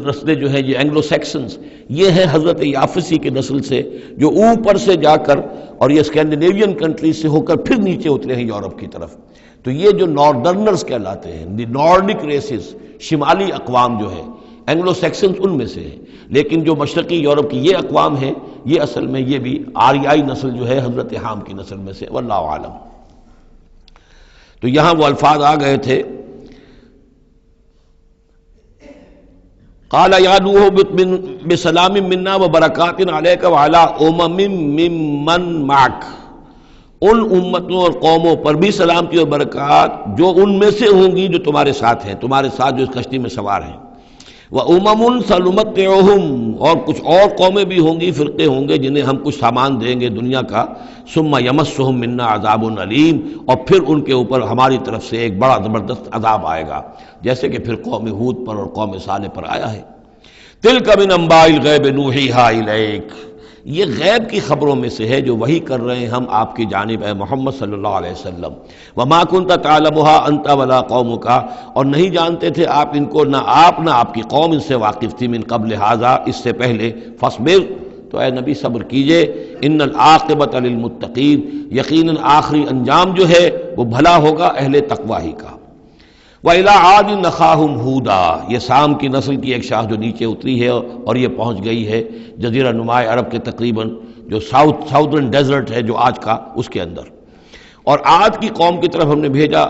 نسلیں جو ہیں یہ اینگلو سیکسنز، یہ ہیں حضرت یافسی کے نسل سے، جو اوپر سے جا کر اور یہ اسکینڈینیوین کنٹریز سے ہو کر پھر نیچے اترے ہیں یورپ کی طرف۔ تو یہ جو ناردرنرز کہلاتے ہیں، دی نارڈک ریسز، شمالی اقوام جو ہے، اینگلو سیکسنز ان میں سے ہیں، لیکن جو مشرقی یورپ کی یہ اقوام ہیں، یہ اصل میں یہ بھی آریائی نسل جو ہے حضرت حام کی نسل میں سے، واللہ عالم۔ تو یہاں وہ الفاظ آ گئے تھے، قال یا نوح اہبط بسلام منا وبرکات علیک وعلی امم ممن معک، ان امتوں اور قوموں پر بھی سلامتی اور برکات جو ان میں سے ہوں گی جو تمہارے ساتھ ہیں، تمہارے ساتھ جو اس کشتی میں سوار ہیں، وَأُمَمٌ سَنُمَتِّعُهُمْ، اور کچھ اور قومیں بھی ہوں گی، فرقے ہوں گے جنہیں ہم کچھ سامان دیں گے دنیا کا، ثُمَّ يَمَسُّهُم مِّنَّا عَذَابٌ عَلِيمٌ، اور پھر ان کے اوپر ہماری طرف سے ایک بڑا زبردست عذاب آئے گا، جیسے کہ پھر قوم ہود پر اور قوم صالح پر آیا ہے۔ تِلْكَ مِنْ أَنْبَاءِ الْغَيْبِ نُوحِيهَا إِلَيْكَ، یہ غیب کی خبروں میں سے ہے جو وحی کر رہے ہیں ہم آپ کی جانب، اے محمد صلی اللہ علیہ وسلم۔ وَمَا كُنْتَ تَعْلَمُهَا أَنْتَ وَلَا قَوْمُكَ، اور نہیں جانتے تھے آپ ان کو، نہ آپ نہ آپ کی قوم ان سے واقف تھی، من قبل هذا، اس سے پہلے، فاصبر، تو اے نبی صبر کیجئے، ان العاقبۃ للمتقین، یقیناً آخری انجام جو ہے وہ بھلا ہوگا اہل تقوی ہی کا۔ وَإِلَىٰ عَادٍ أَخَاهُمْ هُودًا، یہ سام کی نسل کی ایک شاخ جو نیچے اتری ہے اور یہ پہنچ گئی ہے جزیرہ نمائے عرب کے تقریباً جو ساؤدرن ڈیزرٹ ہے جو آج کا، اس کے اندر، اور عاد کی قوم کی طرف ہم نے بھیجا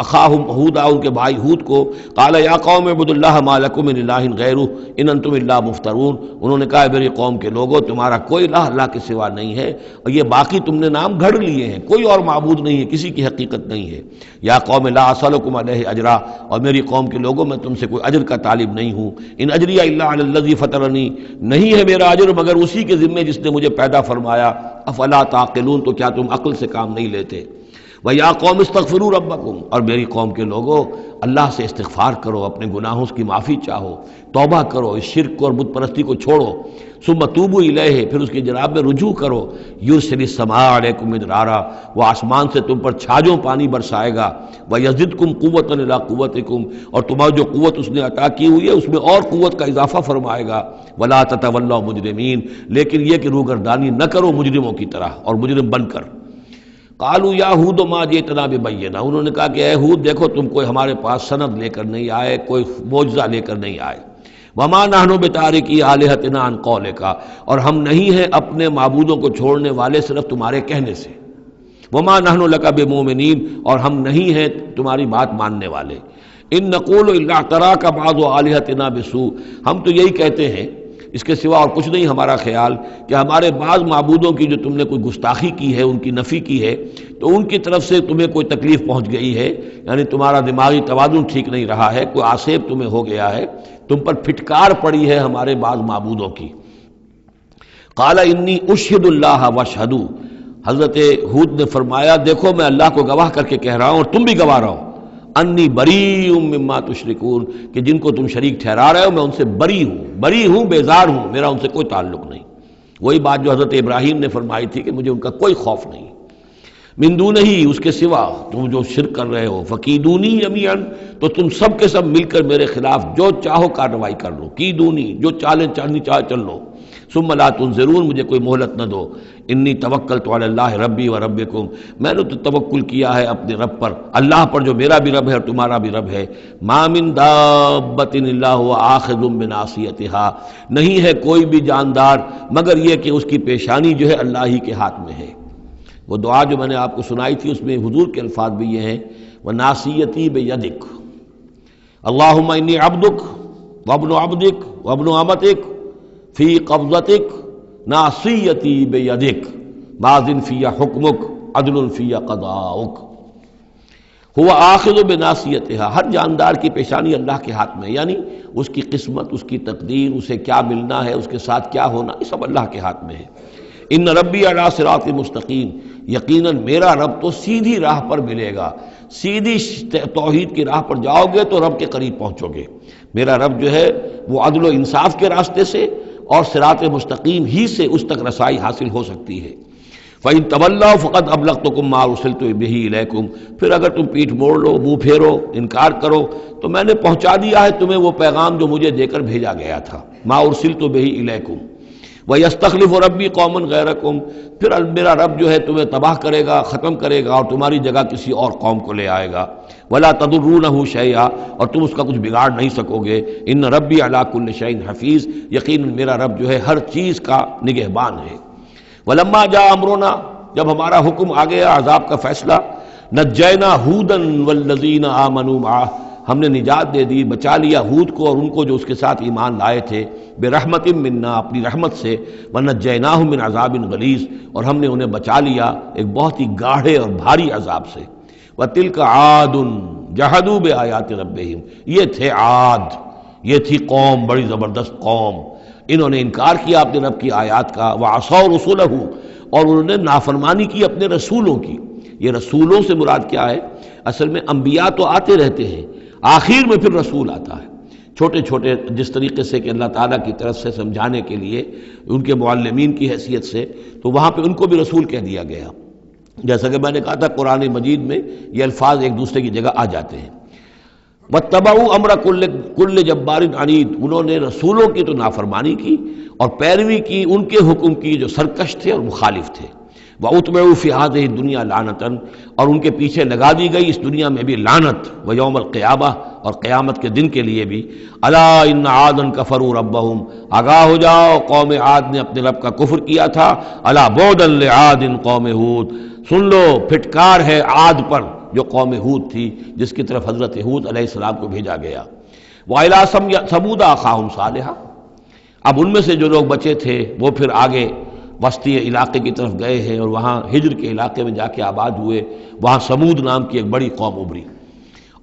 اخاہم ہودا، ان کے بھائی ہود کو، قال یا قوم اعبدوا اللہ ما لکم من الہ غیرہ ان انتم الا مفترون، انہوں نے کہا میری قوم کے لوگوں تمہارا کوئی الہ اللہ کے سوا نہیں ہے، اور یہ باقی تم نے نام گھڑ لیے ہیں، کوئی اور معبود نہیں ہے، کسی کی حقیقت نہیں ہے۔ یا قوم لا اسألکم علیہ اجرا، اور میری قوم کے لوگوں میں تم سے کوئی اجر کا طالب نہیں ہوں، ان اجری الا علی الذی فطرنی، نہیں ہے میرا اجر مگر اسی کے ذمے جس نے مجھے پیدا فرمایا، افلا تعقلون، تو کیا تم عقل سے کام نہیں لیتے؟ وَيَا قَوْمِ اسْتَغْفِرُوا رَبَّكُمْ، اور میری قوم کے لوگوں اللہ سے استغفار کرو، اپنے گناہوں کی معافی چاہو، توبہ کرو، اس شرک کو اور بت پرستی کو چھوڑو، ثم توبوا الیہ، پھر اس کی جناب میں رجوع کرو، یرسل السماء علیکم مدرارا، وہ آسمان سے تم پر چھاجوں پانی برسائے گا، ویزدکم قوۃ الی قوتکم، اور تمہاری جو قوت اس نے عطا کی ہوئی ہے اس میں اور قوت کا اضافہ فرمائے گا، ولا تتولوا مجرمین، لیکن یہ کہ روگردانی نہ کرو مجرموں کی طرح اور مجرم بن کر۔ قالوا یا ہود ما جئتنا ببینہ، انہوں نے کہا کہ اے ہود دیکھو تم کوئی ہمارے پاس سند لے کر نہیں آئے، کوئی معجزہ لے کر نہیں آئے، وما نحن بتارکی آلہتنا عن قولک، اور ہم نہیں ہیں اپنے معبودوں کو چھوڑنے والے صرف تمہارے کہنے سے، وما نحن لک بمؤمنین، اور ہم نہیں ہیں تمہاری بات ماننے والے، ان نقول الا اعتراک بعض آلہتنا بسوء، ہم تو یہی کہتے ہیں، اس کے سوا اور کچھ نہیں ہمارا خیال، کہ ہمارے بعض معبودوں کی جو تم نے کوئی گستاخی کی ہے، ان کی نفی کی ہے، تو ان کی طرف سے تمہیں کوئی تکلیف پہنچ گئی ہے، یعنی تمہارا دماغی توازن ٹھیک نہیں رہا ہے، کوئی آسیب تمہیں ہو گیا ہے، تم پر پھٹکار پڑی ہے ہمارے بعض معبودوں کی۔ قال انی اشہد اللہ واشہدوا، حضرت ہود نے فرمایا دیکھو میں اللہ کو گواہ کر کے کہہ رہا ہوں اور تم بھی گواہ رہو، انی بریء مما تشرکون، کہ جن کو تم شریک ٹھہرا رہے ہو میں ان سے بری ہوں، بیزار ہوں، میرا ان سے کوئی تعلق نہیں۔ وہی بات جو حضرت ابراہیم نے فرمائی تھی کہ مجھے ان کا کوئی خوف نہیں، من دونہ ہی، اس کے سوا تم جو شرک کر رہے ہو، فکیدونی جمیعا، تو تم سب کے سب مل کر میرے خلاف جو چاہو کارروائی کر لو، کیدونی، جو چالیں چلنی چاہے چل لو، ثم لا تنظرون، مجھے کوئی مہلت نہ دو، انی توکلت علی اللہ ربی و ربکم، میں نے تو توکل کیا ہے اپنے رب پر، اللہ پر جو میرا بھی رب ہے اور تمہارا بھی رب ہے، ما من دابۃ الا هو آخذ بناصیتها، نہیں ہے کوئی بھی جاندار مگر یہ کہ اس کی پیشانی جو ہے اللہ ہی کے ہاتھ میں ہے۔ وہ دعا جو میں نے آپ کو سنائی تھی اس میں حضور کے الفاظ بھی یہ ہیں، وَنَاصِيَتِي بِيَدِكَ، اللہم انی عبدک وابن عبدک وابن امتک فی قبضتک ناصیتی بیدک ماض فی حکمک عدل فی قضاؤک۔ ہوا آخذ بناصیتها، ہر جاندار کی پیشانی اللہ کے ہاتھ میں، یعنی اس کی قسمت، اس کی تقدیر، اسے کیا ملنا ہے، اس کے ساتھ کیا ہونا، یہ سب اللہ کے ہاتھ میں ہے۔ ان ربی علی صراط مستقیم، یقیناً میرا رب تو سیدھی راہ پر ملے گا، سیدھی توحید کی راہ پر جاؤ گے تو رب کے قریب پہنچو گے۔ میرا رب جو ہے وہ عدل و انصاف کے راستے سے اور صراط مستقیم ہی سے اس تک رسائی حاصل ہو سکتی ہے۔ فَإِن تَوَلَّوْا فَقَدْ أَبْلَغْتُكُم مَّا أُرْسِلْتُ بِهِ إِلَيْكُمْ، پھر اگر تم پیٹھ موڑ لو، منہ پھیرو، انکار کرو، تو میں نے پہنچا دیا ہے تمہیں وہ پیغام جو مجھے دے کر بھیجا گیا تھا، مَا أُرْسِلْتُ بِهِ إِلَيْكُمْ۔ وَيَسْتَخْلِفُ رَبِّي قَوْمًا غَيْرَكُمْ، پھر میرا رب جو ہے تمہیں تباہ کرے گا، ختم کرے گا اور تمہاری جگہ کسی اور قوم کو لے آئے گا۔ وَلَا تَضُرُّونَهُ شَيْئًا، اور تم اس کا کچھ بگاڑ نہیں سکو گے۔ إِنَّ رَبِّي عَلَىٰ كُلِّ شَيْءٍ حَفِيظٌ، یقیناً میرا رب جو ہے ہر چیز کا نگہبان ہے۔ وَلَمَّا جَاءَ أَمْرُنَا، جب ہمارا حکم آ گیا، عذاب کا فیصلہ، نجینا ہودًا والذین آمنوا معہ، ہم نے نجات دے دی، بچا لیا ہود کو اور ان کو جو اس کے ساتھ ایمان لائے تھے، برحمت منا، اپنی رحمت سے، ونجیناہم من عذاب غلیظ، اور ہم نے انہیں بچا لیا ایک بہت ہی گاڑھے اور بھاری عذاب سے۔ وتلک عاد جحدوا بآیات ربہم، یہ تھے عاد، یہ تھی قوم، بڑی زبردست قوم، انہوں نے انکار کیا اپنے رب کی آیات کا، وعصوا رسلہ، اور انہوں نے نافرمانی کی اپنے رسولوں کی۔ یہ رسولوں سے مراد کیا ہے؟ اصل میں انبیاء تو آتے رہتے ہیں، آخر میں پھر رسول آتا ہے، چھوٹے چھوٹے، جس طریقے سے کہ اللہ تعالیٰ کی طرف سے سمجھانے کے لیے ان کے معلمین کی حیثیت سے، تو وہاں پہ ان کو بھی رسول کہہ دیا گیا۔ جیسا کہ میں نے کہا تھا قرآن مجید میں یہ الفاظ ایک دوسرے کی جگہ آ جاتے ہیں۔ وَاتَّبَعُوا أَمْرَ كُلِّ جَبَّارٍ عَنِيدٍ، انہوں نے رسولوں کی تو نافرمانی کی اور پیروی کی ان کے حکم کی جو سرکش تھے اور مخالف تھے۔ وَأُتْبِعُوا فِي هَذِهِ الدُّنْيَا لَعْنَةً، اور ان کے پیچھے لگا دی گئی اس دنیا میں بھی لعنت، وَيَوْمَ الْقِيَامَةِ، اور قیامت کے دن کے لیے بھی۔ أَلَا إِنَّ عَادًا كَفَرُوا رَبَّهُمْ، آگاہ ہو جاؤ قوم عاد نے اپنے رب کا کفر کیا تھا۔ أَلَا بُعْدًا لِعَادٍ قوم ہود، سن لو پھٹکار ہے عاد پر جو قوم ہود تھی، جس کی طرف حضرت ہود علیہ السلام کو بھیجا گیا۔ وَإِلَىٰ ثَمُودَ أَخَاهُمْ صَالِحًا، اب ان میں سے جو لوگ بچے تھے وہ پھر آگے وسطی علاقے کی طرف گئے ہیں اور وہاں ہجر کے علاقے میں جا کے آباد ہوئے، وہاں سمود نام کی ایک بڑی قوم ابھری،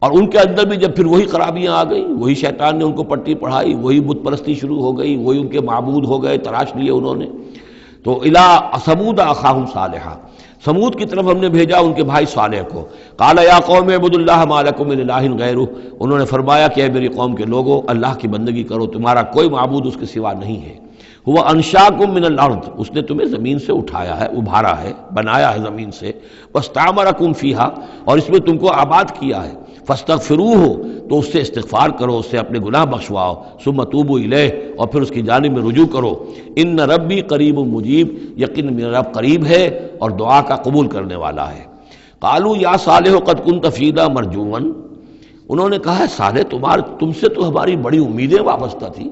اور ان کے اندر بھی جب پھر وہی خرابیاں آ گئیں، وہی شیطان نے ان کو پٹی پڑھائی، وہی بت پرستی شروع ہو گئی، وہی ان کے معبود ہو گئے، تراش لیے انہوں نے۔ تو الی ثمود اخاہم صالحا، سمود کی طرف ہم نے بھیجا ان کے بھائی صالح کو. قال یا قوم اعبدوا اللہ ما لکم من الہ غیرہ، انہوں نے فرمایا کہ اے میری قوم کے لوگو، اللہ کی بندگی کرو، تمہارا کوئی معبود اس کے سوا نہیں ہے. ہوا انشاکم من الارض، اس نے تمہیں زمین سے اٹھایا ہے، ابھارا ہے، بنایا ہے زمین سے. واستعمرکم فیہا، اور اس میں تم کو آباد کیا ہے. فاستغفروہ، تو اس سے استغفار کرو، اس سے اپنے گناہ بخشواؤ. ثم توبوا الیہ، اور پھر اس کی جانب میں رجوع کرو. ان ربی قریب مجیب، یقین میرا رب قریب ہے اور دعا کا قبول کرنے والا ہے. قالوا یا صالح قد كنت فینا مرجوا، انہوں نے کہا ہے صالح تم سے تو ہماری بڑی امیدیں وابستہ تھی.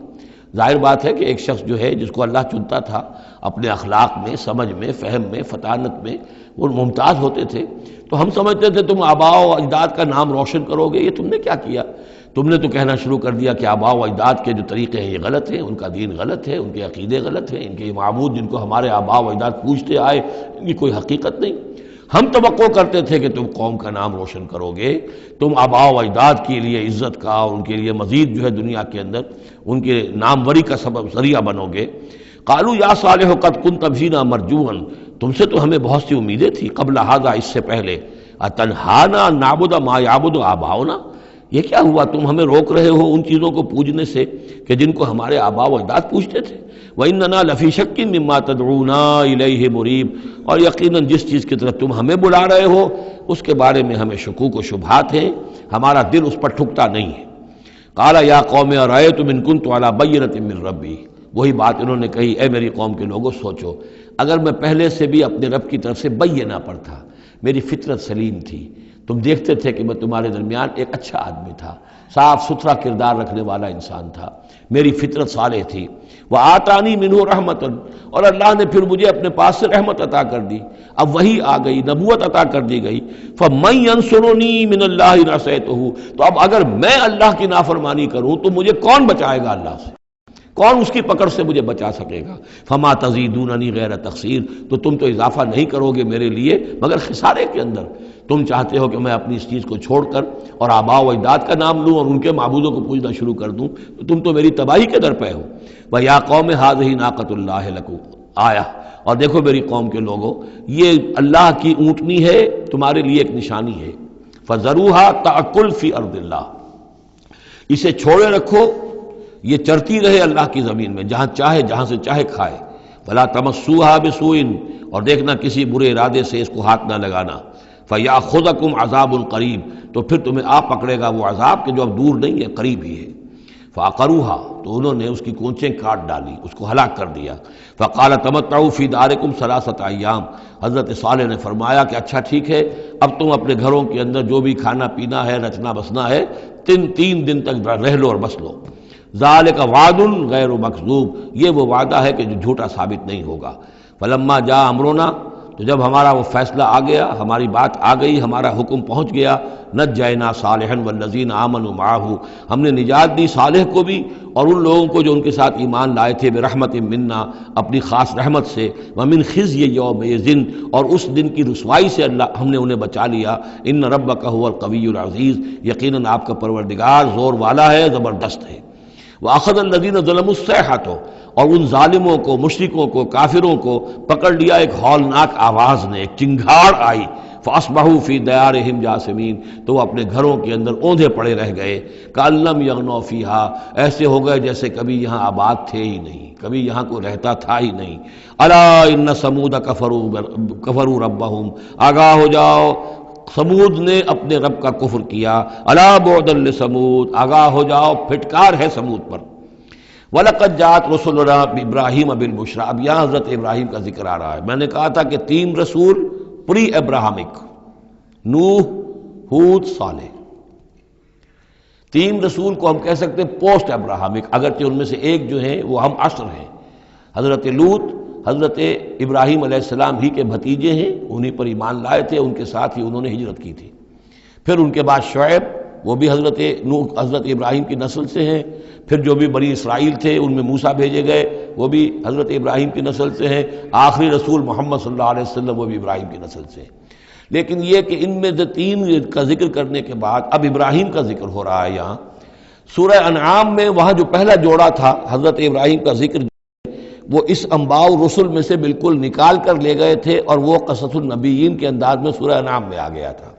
ظاہر بات ہے کہ ایک شخص جو ہے جس کو اللہ چنتا تھا اپنے اخلاق میں، سمجھ میں، فہم میں، فطانت میں وہ ممتاز ہوتے تھے، تو ہم سمجھتے تھے تم آباء و اجداد کا نام روشن کرو گے. یہ تم نے کیا کیا؟ تم نے تو کہنا شروع کر دیا کہ آباء و اجداد کے جو طریقے ہیں یہ غلط ہیں، ان کا دین غلط ہے، ان کے عقیدے غلط ہیں، ان کے یہ معبود جن کو ہمارے آباء و اجداد پوجتے آئے ان کی کوئی حقیقت نہیں. ہم توقع کرتے تھے کہ تم قوم کا نام روشن کرو گے، تم آباء و اجداد کے لیے عزت کا اور ان کے لیے مزید جو ہے دنیا کے اندر ان کے ناموری کا سبب ذریعہ بنو گے. قالوا یا صالح قد كنت فینا مرجوا، تم سے تو ہمیں بہت سی امیدیں تھی قبل ھذا، اس سے پہلے. اتنہانا نعبد ما یعبد آباؤنا، یہ کیا ہوا تم ہمیں روک رہے ہو ان چیزوں کو پوجنے سے کہ جن کو ہمارے آباء و اجداد پوجتے تھے. وَإِنَّنَا لَفِي شَكٍّ مِّمَّا تَدْعُونَا إِلَيْهِ مُرِيبٍ، اور یقیناً جس چیز کی طرف تم ہمیں بلا رہے ہو اس کے بارے میں ہمیں شکوک و شبہات ہیں، ہمارا دل اس پر ٹھکتا نہیں ہے. قَالَ يَا قَوْمِ أَرَأَيْتُمْ إِن كُنتُ عَلَىٰ بَيِّنَةٍ مِّن رَّبِّي، وہی بات انہوں نے کہی، اے میری قوم کے لوگوں سوچو، اگر میں پہلے سے بھی اپنے رب کی طرف سے بینہ پر تھا، میری فطرت سلیم تھی، تم دیکھتے تھے کہ میں تمہارے درمیان ایک اچھا آدمی تھا، صاف ستھرا کردار رکھنے والا انسان تھا، میری فطرت صالح تھی. وَآتَانِي مِنْهُ رَحْمَةً، اور اللہ نے پھر مجھے اپنے پاس سے رحمت عطا کر دی. اب وہی آ گئی، نبوت عطا کر دی گئی. فَمَن يَنصُرُنِي مِنَ اللَّهِ إِنْ عَصَيْتُهُ، تو اب اگر میں اللہ کی نافرمانی کروں تو مجھے کون بچائے گا اللہ سے؟ کون اس کی پکڑ سے مجھے بچا سکے گا؟ فما تزیدوننی غیر تقصیر، تو تم تو اضافہ نہیں کرو گے میرے لیے مگر خسارے کے اندر. تم چاہتے ہو کہ میں اپنی اس چیز کو چھوڑ کر اور آباء و اجداد کا نام لوں اور ان کے معبودوں کو پوجنا شروع کر دوں، تو تم تو میری تباہی کے در پہ ہو. وَيَا قَوْمِ هَٰذِهِ نَاقَةُ اللَّهِ لَكُمْ آیَةٌ، اور دیکھو میری قوم کے لوگوں، یہ اللہ کی اونٹنی ہے، تمہارے لیے ایک نشانی ہے. فَذَرُوهَا تَأْكُلْ فِي أَرْضِ اللَّهِ، اسے چھوڑے رکھو، یہ چرتی رہے اللہ کی زمین میں، جہاں چاہے جہاں سے چاہے کھائے. فَلَا تَمَسُّوهَا بِسُوءٍ، اور دیکھنا کسی برے ارادے سے اس کو ہاتھ نہ لگانا. فَيَأْخُذَكُمْ عَذَابٌ قَرِيبٌ، تو پھر تمہیں آ پکڑے گا وہ عذاب کہ جو اب دور نہیں ہے، قریب ہی ہے. فَعَقَرُوهَا، تو انہوں نے اس کی کونچیں کاٹ ڈالی، اس کو ہلاک کر دیا. فَقَالَ تَمَتَّعُوا فِي دَارِكُمْ ثَلَاثَةَ أَيَّامٍ، حضرت صالح نے فرمایا کہ اچھا ٹھیک ہے، اب تم اپنے گھروں کے اندر جو بھی کھانا پینا ہے، رچنا بسنا ہے، تین دن تک رہ لو اور بس لو. ذالک وعد غیر مکذوب، یہ وہ وعدہ ہے کہ جو جھوٹا ثابت نہیں ہوگا. فلما جاء امرنا، تو جب ہمارا وہ فیصلہ آ گیا، ہماری بات آ گئی، ہمارا حکم پہنچ گیا، نجینا صالحا والذین آمنوا معہ، ہم نے نجات دی صالح کو بھی اور ان لوگوں کو جو ان کے ساتھ ایمان لائے تھے، برحمت منا، اپنی خاص رحمت سے، ومن خزی یومئذ، اور اس دن کی رسوائی سے اللہ ہم نے انہیں بچا لیا. ان ربک هو القوی العزیز، یقیناً آپ کا پروردگار زور والا ہے، زبردست ہے. وَأَخَذَ الَّذِينَ ظَلَمُوا الصَّيْحَةُ، اور ان ظالموں کو، مشرکوں کو، کافروں کو پکڑ لیا ایک ہولناک آواز نے، ایک چنگھاڑ آئی. فَأَصْبَحُوا فِي دِيَارِهِمْ جَاثِمِينَ، تو وہ اپنے گھروں کے اندر اوندھے پڑے رہ گئے. كَأَن لَّمْ يَغْنَوْا فِيهَا، ایسے ہو گئے جیسے کبھی یہاں آباد تھے ہی نہیں، کبھی یہاں کوئی رہتا تھا ہی نہیں. أَلَا إِنَّ ثَمُودَ كَفَرُوا رَبَّهُمْ، آگاہ ہو جاؤ، سمود نے اپنے رب کا کفر کیا. الا بعدا لثمود، آگاہ ہو جاؤ، پھٹکار ہے سمود پر. وَلَقَدْ جَاءَتْ رُسُلُنَا بِإِبْرَاهِيمَ بِالْبُشْرَىٰ، اب یہاں حضرت ابراہیم کا ذکر آ رہا ہے. میں نے کہا تھا کہ 3 رسول پری ابراہمک، نوح، ہود، صالح. 3 رسول کو ہم کہہ سکتے ہیں پوسٹ ابراہمک، اگرچہ ان میں سے ایک جو ہیں وہ ہم عصر ہیں. حضرت لوط حضرت ابراہیم علیہ السلام ہی کے بھتیجے ہیں، انہی پر ایمان لائے تھے، ان کے ساتھ ہی انہوں نے ہجرت کی تھی. پھر ان کے بعد شعیب، وہ بھی حضرت نوح حضرت ابراہیم کی نسل سے ہیں. پھر جو بھی بنی اسرائیل تھے ان میں موسیٰ بھیجے گئے، وہ بھی حضرت ابراہیم کی نسل سے ہیں. آخری رسول محمد صلی اللہ علیہ وسلم وہ بھی ابراہیم کی نسل سے ہیں. لیکن یہ کہ ان میں سے 3 کا ذکر کرنے کے بعد اب ابراہیم کا ذکر ہو رہا ہے. یہاں سورہ انعام میں وہاں جو پہلا جوڑا تھا حضرت ابراہیم کا ذکر وہ اس انباء الرسل میں سے بالکل نکال کر لے گئے تھے اور وہ قصص النبیین کے انداز میں سورہ انعام میں آ گیا تھا۔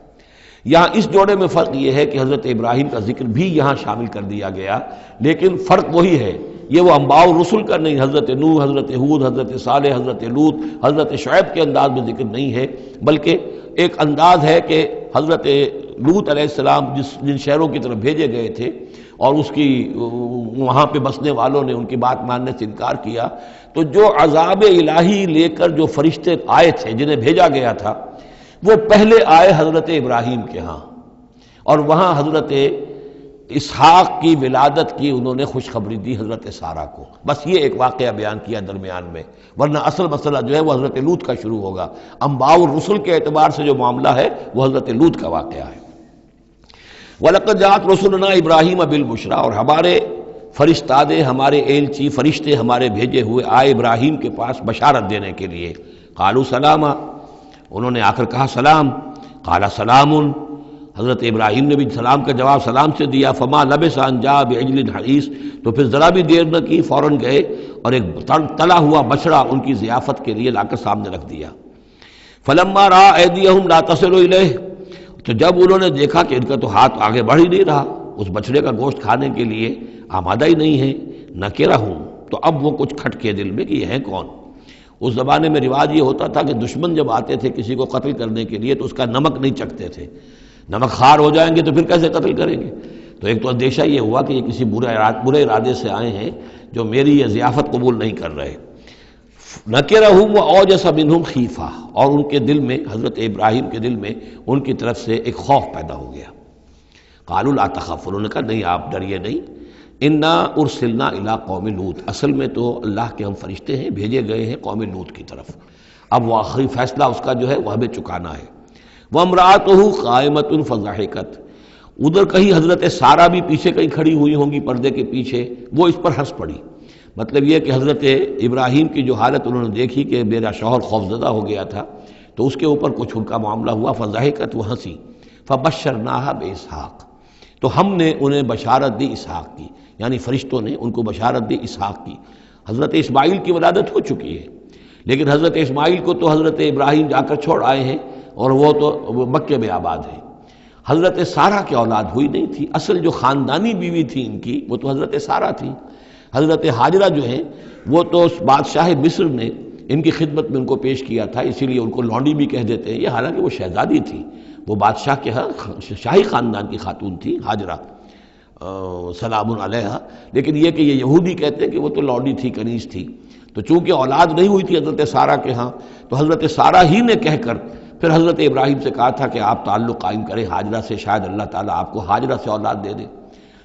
یہاں اس جوڑے میں فرق یہ ہے کہ حضرت ابراہیم کا ذکر بھی یہاں شامل کر دیا گیا، لیکن فرق وہی ہے، یہ وہ انباء الرسل کا نہیں، حضرت نوح، حضرت ہود، حضرت صالح، حضرت لوط، حضرت شعیب کے انداز میں ذکر نہیں ہے، بلکہ ایک انداز ہے کہ حضرت لوط علیہ السلام جن شہروں کی طرف بھیجے گئے تھے اور اس کی وہاں پہ بسنے والوں نے ان کی بات ماننے سے انکار کیا، تو جو عذاب الہی لے کر جو فرشتے آئے تھے جنہیں بھیجا گیا تھا، وہ پہلے آئے حضرت ابراہیم کے ہاں، اور وہاں حضرت اسحاق کی ولادت کی انہوں نے خوشخبری دی حضرت سارہ کو۔ بس یہ ایک واقعہ بیان کیا درمیان میں، ورنہ اصل مسئلہ جو ہے وہ حضرت لوط کا شروع ہوگا۔ انباء الرسل کے اعتبار سے جو معاملہ ہے وہ حضرت لوط کا واقعہ ہے۔ وَلَقَدْ جَاءَتْ رُسُلُنَا إِبْرَاهِيمَ بِالْبُشْرَىٰ، اور ہمارے فرشتادے، ہمارے ایلچی فرشتے ہمارے بھیجے ہوئے آئے ابراہیم کے پاس بشارت دینے کے لیے۔ قالوا سلاما، انہوں نے آ کر کہا سلام۔ قال سلام، حضرت ابراہیم نے بھی سلام کا جواب سلام سے دیا۔ فما لبث ان جاء بعجل حنیذ، تو پھر ذرا بھی دیر نہ کی، فوراً گئے اور ایک تلا ہوا بچڑا ان کی ضیافت کے لیے لا کر سامنے رکھ دیا۔ فلما رأى أيديهم لا تصل إليه، تو جب انہوں نے دیکھا کہ ان کا تو ہاتھ آگے بڑھ ہی نہیں رہا، اس بچڑے کا گوشت کھانے کے لیے آمادہ ہی نہیں ہے، نکرہم، تو اب وہ کچھ کھٹکے دل میں کہ یہ ہیں کون۔ اس زمانے میں رواج یہ ہوتا تھا کہ دشمن جب آتے تھے کسی کو قتل کرنے کے لیے تو اس کا نمک نہیں چکھتے تھے، نمک خوار ہو جائیں گے تو پھر کیسے قتل کریں گے۔ تو ایک تو اندیشہ یہ ہوا کہ یہ کسی برے ارادے سے آئے ہیں جو میری یہ ضیافت قبول نہیں کر رہے۔ نکرہم واوجس منہم خیفہ، اور ان کے دل میں، حضرت ابراہیم کے دل میں ان کی طرف سے ایک خوف پیدا ہو گیا۔ قالوا لا تخف، انہوں نے کہا نہیں آپ ڈریے نہیں، انا ارسلنا الی قوم لوط، اصل میں تو اللہ کے ہم فرشتے ہیں، بھیجے گئے ہیں قوم لوط کی طرف، اب وہ آخری فیصلہ اس کا جو ہے وہ ہمیں چکانا ہے۔ وامرأتہ قائمۃ فضحکت، ادھر کہیں حضرت سارہ بھی پیچھے کہیں کھڑی ہوئی ہوں گی پردے کے پیچھے، وہ اس پر ہنس پڑی۔ مطلب یہ کہ حضرت ابراہیم کی جو حالت انہوں نے دیکھی کہ میرا شوہر خوفزدہ ہو گیا تھا، تو اس کے اوپر کچھ ان کا معاملہ ہوا، فضحکت، وہ ہنسی۔ فبشرناہا باسحاق، تو ہم نے انہیں بشارت دی اسحاق کی، یعنی فرشتوں نے ان کو بشارت دی اسحاق کی۔ حضرت اسماعیل کی ولادت ہو چکی ہے، لیکن حضرت اسماعیل کو تو حضرت ابراہیم جا کر چھوڑ آئے ہیں اور وہ تو مکے میں آباد ہے۔ حضرت سارہ کی اولاد ہوئی نہیں تھی، اصل جو خاندانی بیوی تھی ان کی وہ تو حضرت سارہ تھی۔ حضرت ہاجرہ جو ہیں وہ تو بادشاہ مصر نے ان کی خدمت میں ان کو پیش کیا تھا، اسی لیے ان کو لونڈی بھی کہہ دیتے ہیں، یہ حالانکہ وہ شہزادی تھی، وہ بادشاہ کے ہاں شاہی خاندان کی خاتون تھی ہاجرہ سلام علیہا، لیکن یہ کہ یہ یہودی کہتے ہیں کہ وہ تو لونڈی تھی، کنیز تھی۔ تو چونکہ اولاد نہیں ہوئی تھی حضرت سارہ کے ہاں، تو حضرت سارہ ہی نے کہہ کر پھر حضرت ابراہیم سے کہا تھا کہ آپ تعلق قائم کریں ہاجرہ سے، شاید اللہ تعالیٰ آپ کو ہاجرہ سے اولاد دے دے۔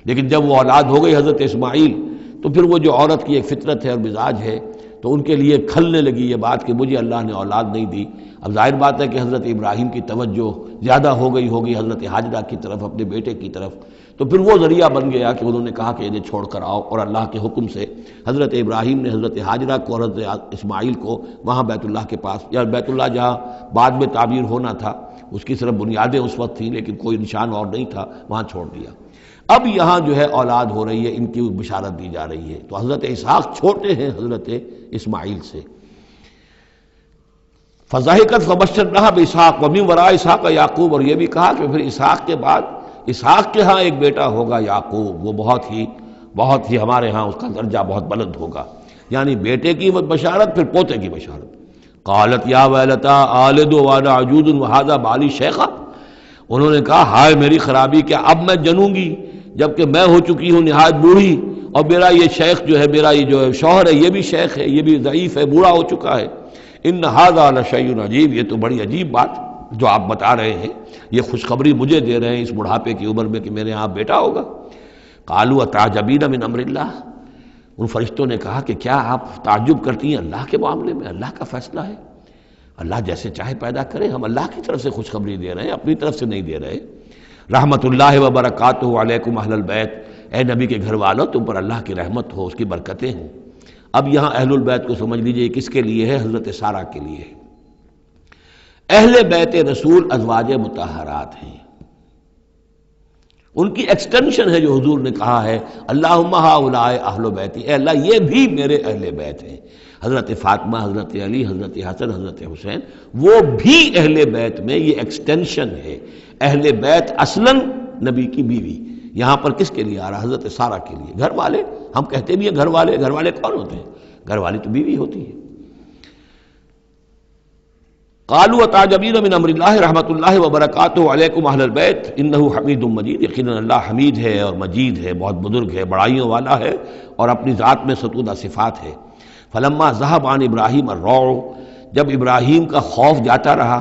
لیکن جب وہ اولاد ہو گئی حضرت اسماعیل، تو پھر وہ جو عورت کی ایک فطرت ہے اور مزاج ہے، تو ان کے لیے کھلنے لگی یہ بات کہ مجھے اللہ نے اولاد نہیں دی۔ اب ظاہر بات ہے کہ حضرت ابراہیم کی توجہ زیادہ ہو گئی ہوگی حضرت ہاجرہ کی طرف، اپنے بیٹے کی طرف، تو پھر وہ ذریعہ بن گیا کہ انہوں نے کہا کہ انہیں چھوڑ کر آؤ، اور اللہ کے حکم سے حضرت ابراہیم نے حضرت ہاجرہ کو اور حضرت اسماعیل کو وہاں بیت اللہ کے پاس، یا بیت اللہ جہاں بعد میں تعمیر ہونا تھا اس کی صرف بنیادیں اس وقت تھیں لیکن کوئی نشان اور نہیں تھا، وہاں چھوڑ دیا۔ اب یہاں جو ہے اولاد ہو رہی ہے، ان کی بشارت دی جا رہی ہے، تو حضرت اسحاق چھوٹے ہیں حضرت اسماعیل سے۔ فضحکت فبشرناہا باسحاق ومن وراء اسحاق یعقوب، اور یہ بھی کہا کہ پھر اسحاق کے بعد اسحاق کے ہاں ایک بیٹا ہوگا یعقوب، وہ بہت ہی ہمارے ہاں اس کا درجہ بہت بلند ہوگا، یعنی بیٹے کی بشارت پھر پوتے کی بشارت۔ قالت یا ویلتا آلد وانا عجوز وہذا بالی شیخا، انہوں نے کہا ہائے میری خرابی، کیا اب میں جنوں گی جبکہ میں ہو چکی ہوں نہایت بوڑھی، اور میرا یہ شیخ جو ہے، میرا یہ جو شوہر ہے یہ بھی شیخ ہے، یہ بھی ضعیف ہے، بوڑھا ہو چکا ہے۔ ان ھذا لشیء عجیب، یہ تو بڑی عجیب بات جو آپ بتا رہے ہیں، یہ خوشخبری مجھے دے رہے ہیں اس بڑھاپے کی عمر میں کہ میرے ہاں بیٹا ہوگا۔ قالوا اتعجبین من امر اللہ، ان فرشتوں نے کہا کہ کیا آپ تعجب کرتی ہیں اللہ کے معاملے میں؟ اللہ کا فیصلہ ہے، اللہ جیسے چاہے پیدا کرے، ہم اللہ کی طرف سے خوشخبری دے رہے ہیں، اپنی طرف سے نہیں دے رہے۔ رحمت اللہ وبرکاتہ علیکم اہل البیت، اے نبی کے گھر والوں تم پر اللہ کی رحمت ہو، اس کی برکتیں ہوں۔ اب یہاں اہل البیت کو سمجھ لیجئے کس کے لیے ہے؟ حضرت سارہ کے لیے ہے۔ اہل بیت رسول ازواج مطہرات ہیں، ان کی ایکسٹینشن ہے جو حضور نے کہا ہے اللہم ہؤلاء اہل بیتی، اے اللہ یہ بھی میرے اہل بیت ہیں۔ حضرت فاطمہ، حضرت علی، حضرت حسن، حضرت حسین، وہ بھی اہل بیت میں یہ ایکسٹینشن ہے۔ اہل بیت اصلاً نبی کی بیوی، یہاں پر کس کے لیے آ رہا؟ حضرت سارہ کے لیے۔ گھر والے، ہم کہتے بھی ہیں گھر والے، گھر والے کون ہوتے ہیں؟ گھر والی تو بیوی ہوتی ہے۔ قالوا اتعجبین من امر اللہ رحمۃ اللہ وبرکاتہ علیکم اہل البیت انہ حمید مجید، یقیناً اللہ حمید ہے اور مجید ہے، بہت بزرگ ہے، بڑائیوں والا ہے، اور اپنی ذات میں ستودہ صفات ہے۔ فلما ذهب عن ابراہیم الروع، جب ابراہیم کا خوف جاتا رہا،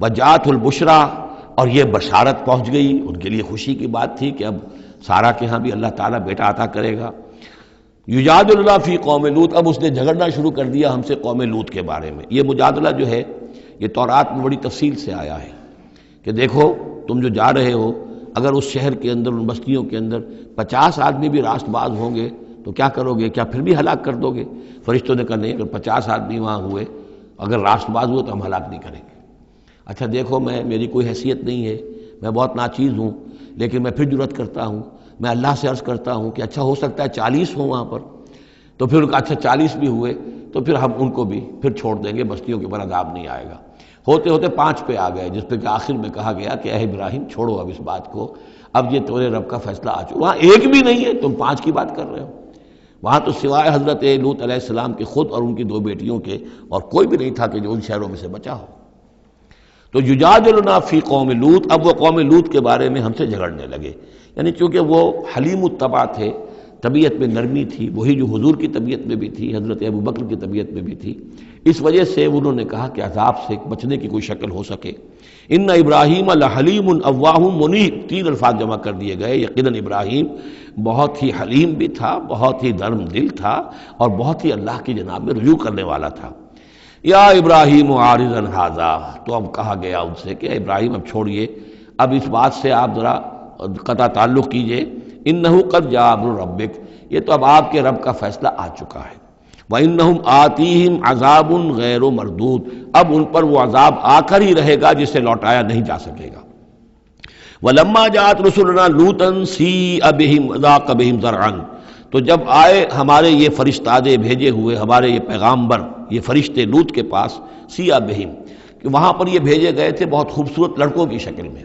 وجاءت البشرا، اور یہ بشارت پہنچ گئی، ان کے لیے خوشی کی بات تھی کہ اب سارہ کے ہاں بھی اللہ تعالیٰ بیٹا عطا کرے گا۔ یجادلنا فی قوم لوط، اب اس نے جھگڑنا شروع کر دیا ہم سے قوم لوط کے بارے میں۔ یہ مجادلہ جو ہے یہ تورات میں بڑی تفصیل سے آیا ہے کہ دیکھو تم جو جا رہے ہو، اگر اس شہر کے اندر، ان بستیوں کے اندر 50 آدمی بھی راست باز ہوں گے تو کیا کرو گے؟ کیا پھر بھی ہلاک کر دو گے؟ فرشتوں نے کہا نہیں، اگر 50 آدمی وہاں ہوئے، اگر راست باز ہوئے تو ہم ہلاک نہیں کریں گے۔ اچھا دیکھو، میری کوئی حیثیت نہیں ہے، میں بہت ناچیز ہوں، لیکن میں پھر جرأت کرتا ہوں، میں اللہ سے عرض کرتا ہوں کہ اچھا ہو سکتا ہے 40 ہوں وہاں پر۔ تو پھر اچھا 40 بھی ہوئے تو پھر ہم ان کو بھی پھر چھوڑ دیں گے، بستیوں کے اوپر عذاب نہیں آئے گا۔ ہوتے ہوتے 5 پہ آ گئے، جس پہ کہ آخر میں کہا گیا کہ اے ابراہیم چھوڑو اب اس بات کو، اب یہ تیرے رب کا فیصلہ آ چکا۔ وہاں ایک بھی نہیں ہے، تم 5 کی بات کر رہے ہو۔ وہاں تو سوائے حضرت لوط علیہ السلام کے خود اور ان کی 2 بیٹیوں کے اور کوئی بھی نہیں تھا کہ جو ان شہروں میں سے بچا ہو۔ تو یجادلنا فی قوم لوط، اب وہ قوم لوط کے بارے میں ہم سے جھگڑنے لگے، یعنی چونکہ وہ حلیم الطبع تھے، طبیعت میں نرمی تھی، وہی جو حضور کی طبیعت میں بھی تھی، حضرت ابوبکر کی طبیعت میں بھی تھی، اس وجہ سے انہوں نے کہا کہ عذاب سے بچنے کی کوئی شکل ہو سکے۔ ان ابراہیم لحلیم اواہ منیب، 3 الفاظ جمع کر دیے گئے۔ یقیناً ابراہیم بہت ہی حلیم بھی تھا، بہت ہی نرم دل تھا، اور بہت ہی اللہ کی جناب میں رجوع کرنے والا تھا۔ یا ابراہیم عارض عن ھذا، تو اب کہا گیا ان سے کہ ابراہیم اب چھوڑیے، اب اس بات سے آپ ذرا قطع تعلق کیجئے۔ انہ قد جاء امر ربک، یہ تو اب آپ کے رب کا فیصلہ آ چکا ہے۔ وَإِنَّهُمْ آتِيهِمْ عَذَابٌ غَيْرُ مَرْدُودٌ، اب ان پر وہ عذاب آ کر ہی رہے گا جسے لوٹایا نہیں جا سکے گا۔ وَلَمَّا جَاءَتْ رُسُلُنَا لُوطًا سِیءَ بِهِمْ وَضَاقَ بِهِمْ ذَرْعًا، تو جب آئے ہمارے یہ فرشتادے بھیجے ہوئے، ہمارے یہ پیغامبر، یہ فرشتے لوط کے پاس، سِیءَ بِهِمْ، کہ وہاں پر یہ بھیجے گئے تھے بہت خوبصورت لڑکوں کی شکل میں،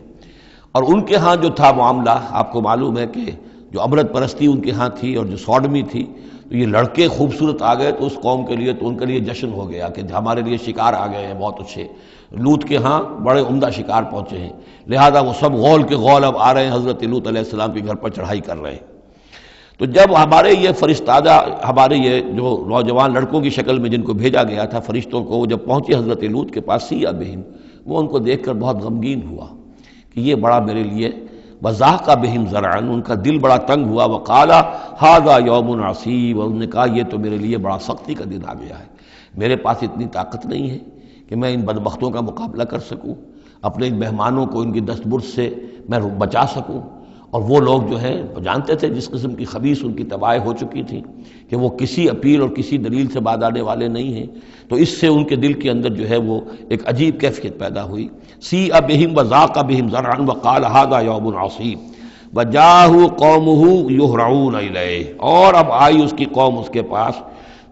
اور ان کے ہاں جو تھا معاملہ، آپ کو معلوم ہے کہ جو عبرت پرستی ان کے ہاں تھی اور جو سوڈمی تھی، تو یہ لڑکے خوبصورت آ گئے تو اس قوم کے لیے، تو ان کے لیے جشن ہو گیا کہ ہمارے لیے شکار آ گئے ہیں بہت اچھے، لوط کے ہاں بڑے عمدہ شکار پہنچے ہیں، لہذا وہ سب غول کے غول اب آ رہے ہیں، حضرت لوط علیہ السلام کے گھر پر چڑھائی کر رہے ہیں۔ تو جب ہمارے یہ فرشتادہ، ہمارے یہ جو نوجوان لڑکوں کی شکل میں جن کو بھیجا گیا تھا فرشتوں کو، وہ جب پہنچے حضرت لوط کے پاس، سِیءَ بِهِمْ، وہ ان کو دیکھ کر بہت غمگین ہوا کہ یہ بڑا میرے لیے، وَضَاقَ بِهِمْ ذَرْعًا، ان کا دل بڑا تنگ ہوا، وَقَالَ هَذَا يَوْمٌ عَصِیبٌ، اور انہوں نے کہا یہ تو میرے لیے بڑا سختی کا دن آ گیا ہے، میرے پاس اتنی طاقت نہیں ہے کہ میں ان بدبختوں کا مقابلہ کر سکوں، اپنے ان مہمانوں کو ان کی دستبرد سے میں بچا سکوں۔ اور وہ لوگ جو ہیں جانتے تھے جس قسم کی خبیث ان کی تباہی ہو چکی تھی کہ وہ کسی اپیل اور کسی دلیل سے بعد آنے والے نہیں ہیں، تو اس سے ان کے دل کے اندر جو ہے وہ ایک عجیب کیفیت پیدا ہوئی۔ سِیءَ بِهِمْ وَضَاقَ بِهِمْ ذَرْعًا وَقَالَ هَذَا يَوْمٌ عَصِیبٌ وَجَاءَهُ قَوْمُهُ يُهْرَعُونَ إِلَیْهِ، اور اب آئی اس کی قوم اس کے پاس